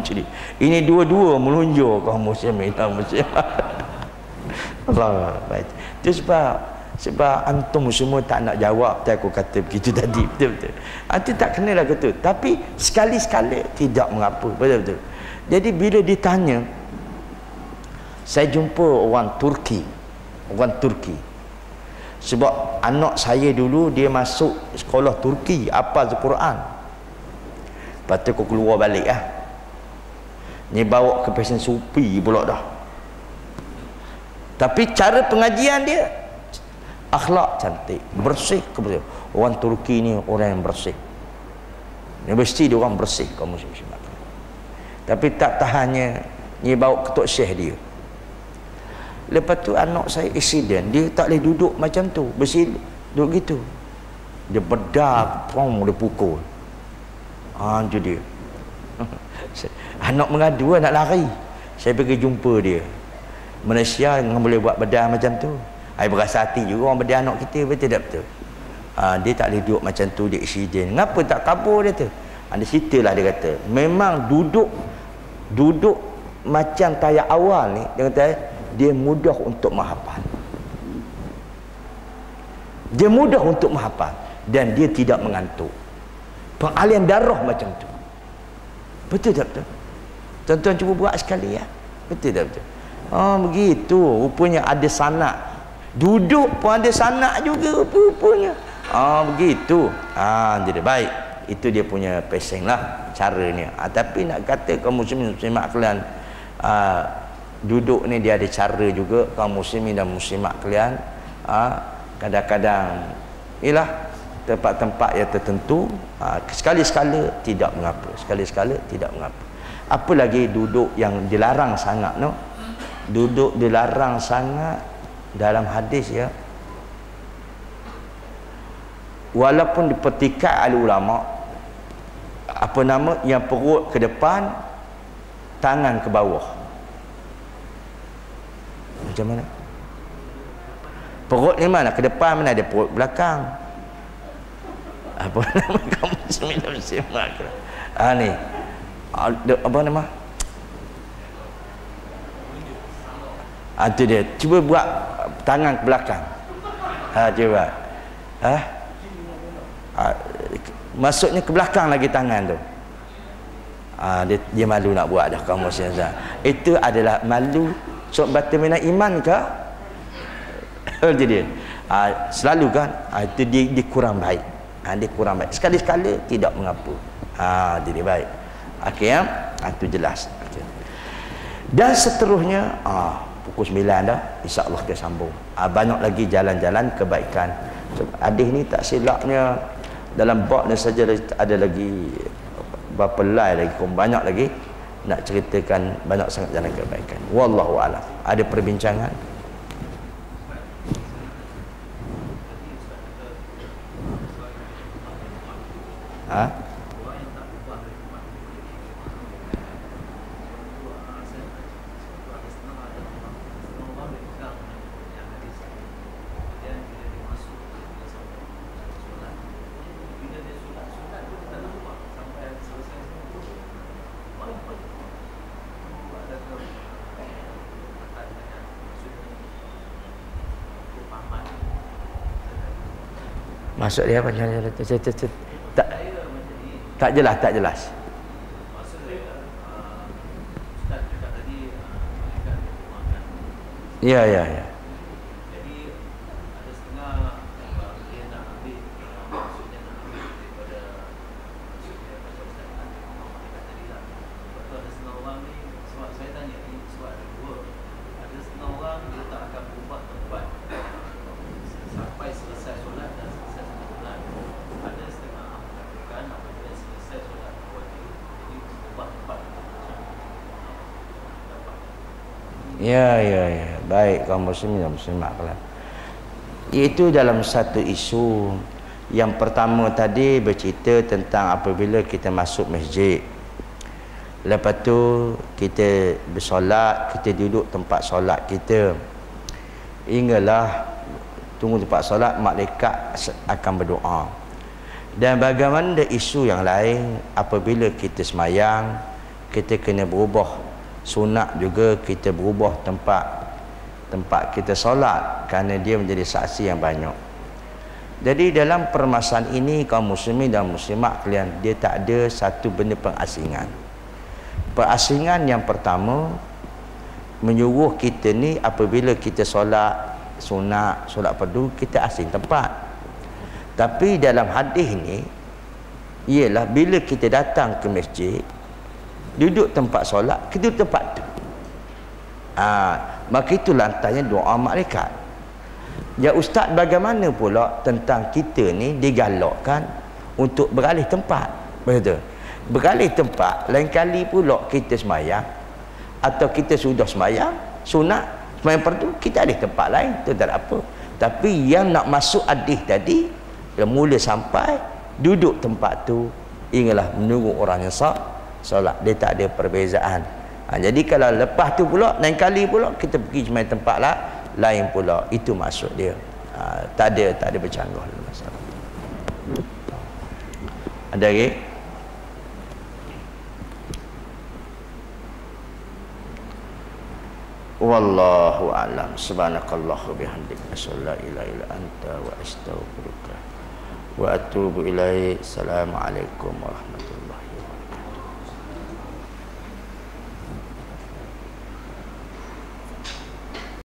Jadi ini dua-dua melunjur kaum muslimin dan muslimat. Allah baik. Itu sebab antum semua tak nak jawab tak aku kata begitu tadi, betul betul. Antum tak kena lagu tu. Tapi sekali-sekala tidak mengapa, betul betul. Jadi bila ditanya, saya jumpa orang Turki. Sebab anak saya dulu dia masuk sekolah Turki, hafal Al-Quran. Lepas tu aku keluar balik lah. Ni bawa ke pesen supi pula dah. Tapi cara pengajian dia, akhlak cantik, bersih kebersih. Orang Turki ni orang yang bersih. Dia mesti dia orang bersih kaum muslimat. Tapi tak tahannya ni bawa ke Tok Syekh dia. Lepas tu anak saya accident, dia tak boleh duduk macam tu, bersila, duduk gitu. Dia bedak, dia pukul. Itu dia. Anak mengadu, nak lari. Saya pergi jumpa dia. Malaysia yang boleh buat bedah macam tu. Saya berasa hati juga orang bedah anak kita, betul tak betul? Dia tak boleh duduk macam tu, dia accident. Kenapa tak kabur dia tu? Ada cerita lah dia kata. Memang duduk macam tayat awal ni, dia kata, dia mudah untuk menghafal. Dia mudah untuk menghafal dan dia tidak mengantuk. Pengalian darah macam tu. Betul tak betul? Tuan-tuan cuba buat sekali ya. Betul tak betul? Begitu. Rupanya ada sanak. Duduk pun ada sanak juga rupanya. Begitu. Jadi baik. Itu dia punya peseng lah caranya. Tapi nak kata kaum muslimin muslimat kalian, duduk ni dia ada cara juga kaum muslimin dan muslimat kalian. Kadang-kadang ialah tempat-tempat yang tertentu, sekali-sekala tidak mengapa, sekali-sekala tidak mengapa. Apa lagi duduk yang dilarang sangat, no? Duduk dilarang sangat dalam hadis ya. Walaupun dipertikai oleh ulama, yang perut ke depan, tangan ke bawah. Macam mana? Perut ni mana? Ke depan mana ada perut belakang? Apa nama kamu sembilan semak? Ni apa nama? Itu dia. Cuba buat tangan ke belakang. Cuba. Maksudnya ke belakang lagi tangan tu. Dia malu nak buat dah kamu Ustaz. Itu adalah malu sok batal iman ke? Jadi selalu kan itu dia kurang baik. Dia kurang baik. Sekali-sekala tidak mengapa. Jadi baik. Okey ya. Itu jelas. Okay. Dan seterusnya pukul 9 dah, insya-Allah kita sambung. Banyak lagi jalan-jalan kebaikan. Hadis ni tak silapnya dalam bab ni saja ada lagi berapa lai lagi, banyak lagi nak ceritakan, banyak sangat jalan kebaikan. Wallahu a'lam. Ada perbincangan? Maksud dia apa? Tak jelas, tak jelas. Ya. Ya. Baik kaum muslimin dan muslimat kalian. Iaitu dalam satu isu. Yang pertama tadi bercerita tentang apabila kita masuk masjid. Lepas tu kita bersolat, kita duduk tempat solat kita. Ingatlah tunggu tempat solat, malaikat akan berdoa. Dan bagaimana isu yang lain, apabila kita semayang, kita kena berubah. Sunat juga kita berubah tempat kita solat, kerana dia menjadi saksi yang banyak. Jadi dalam permasalahan ini kaum muslimin dan muslimat kalian, dia tak ada satu benda pengasingan. Pengasingan yang pertama menyuruh kita ni apabila kita solat sunat, solat fardu, kita asing tempat. Tapi dalam hadis ni ialah bila kita datang ke masjid, duduk tempat solat, kita duduk tempat tu. Maka itu lantainya doa malaikat. Ya ustaz, bagaimana pula tentang kita ni digalakkan untuk beralih tempat? Betul. Beralih tempat, lain kali pula kita semayang atau kita sudah semayang sunat, semayang fardu, kita alih tempat lain, tu tak ada apa. Tapi yang nak masuk hadis tadi, yang mula sampai duduk tempat tu, ingatlah menunggu orang yang solat, dia tak ada perbezaan. Jadi kalau lepas tu pula, lain kali pula kita pergi cuma tempat lain pula, itu maksud dia. Tak ada bercanggah dalam masalah. Ada lagi? Wallahu a'lam. Subhanakallahu bihamdika, asyhadu an la ilaha illa anta wa astaghfiruka wa atubu ilaik. Assalamualaikum warahmatullahi wabarakatuh.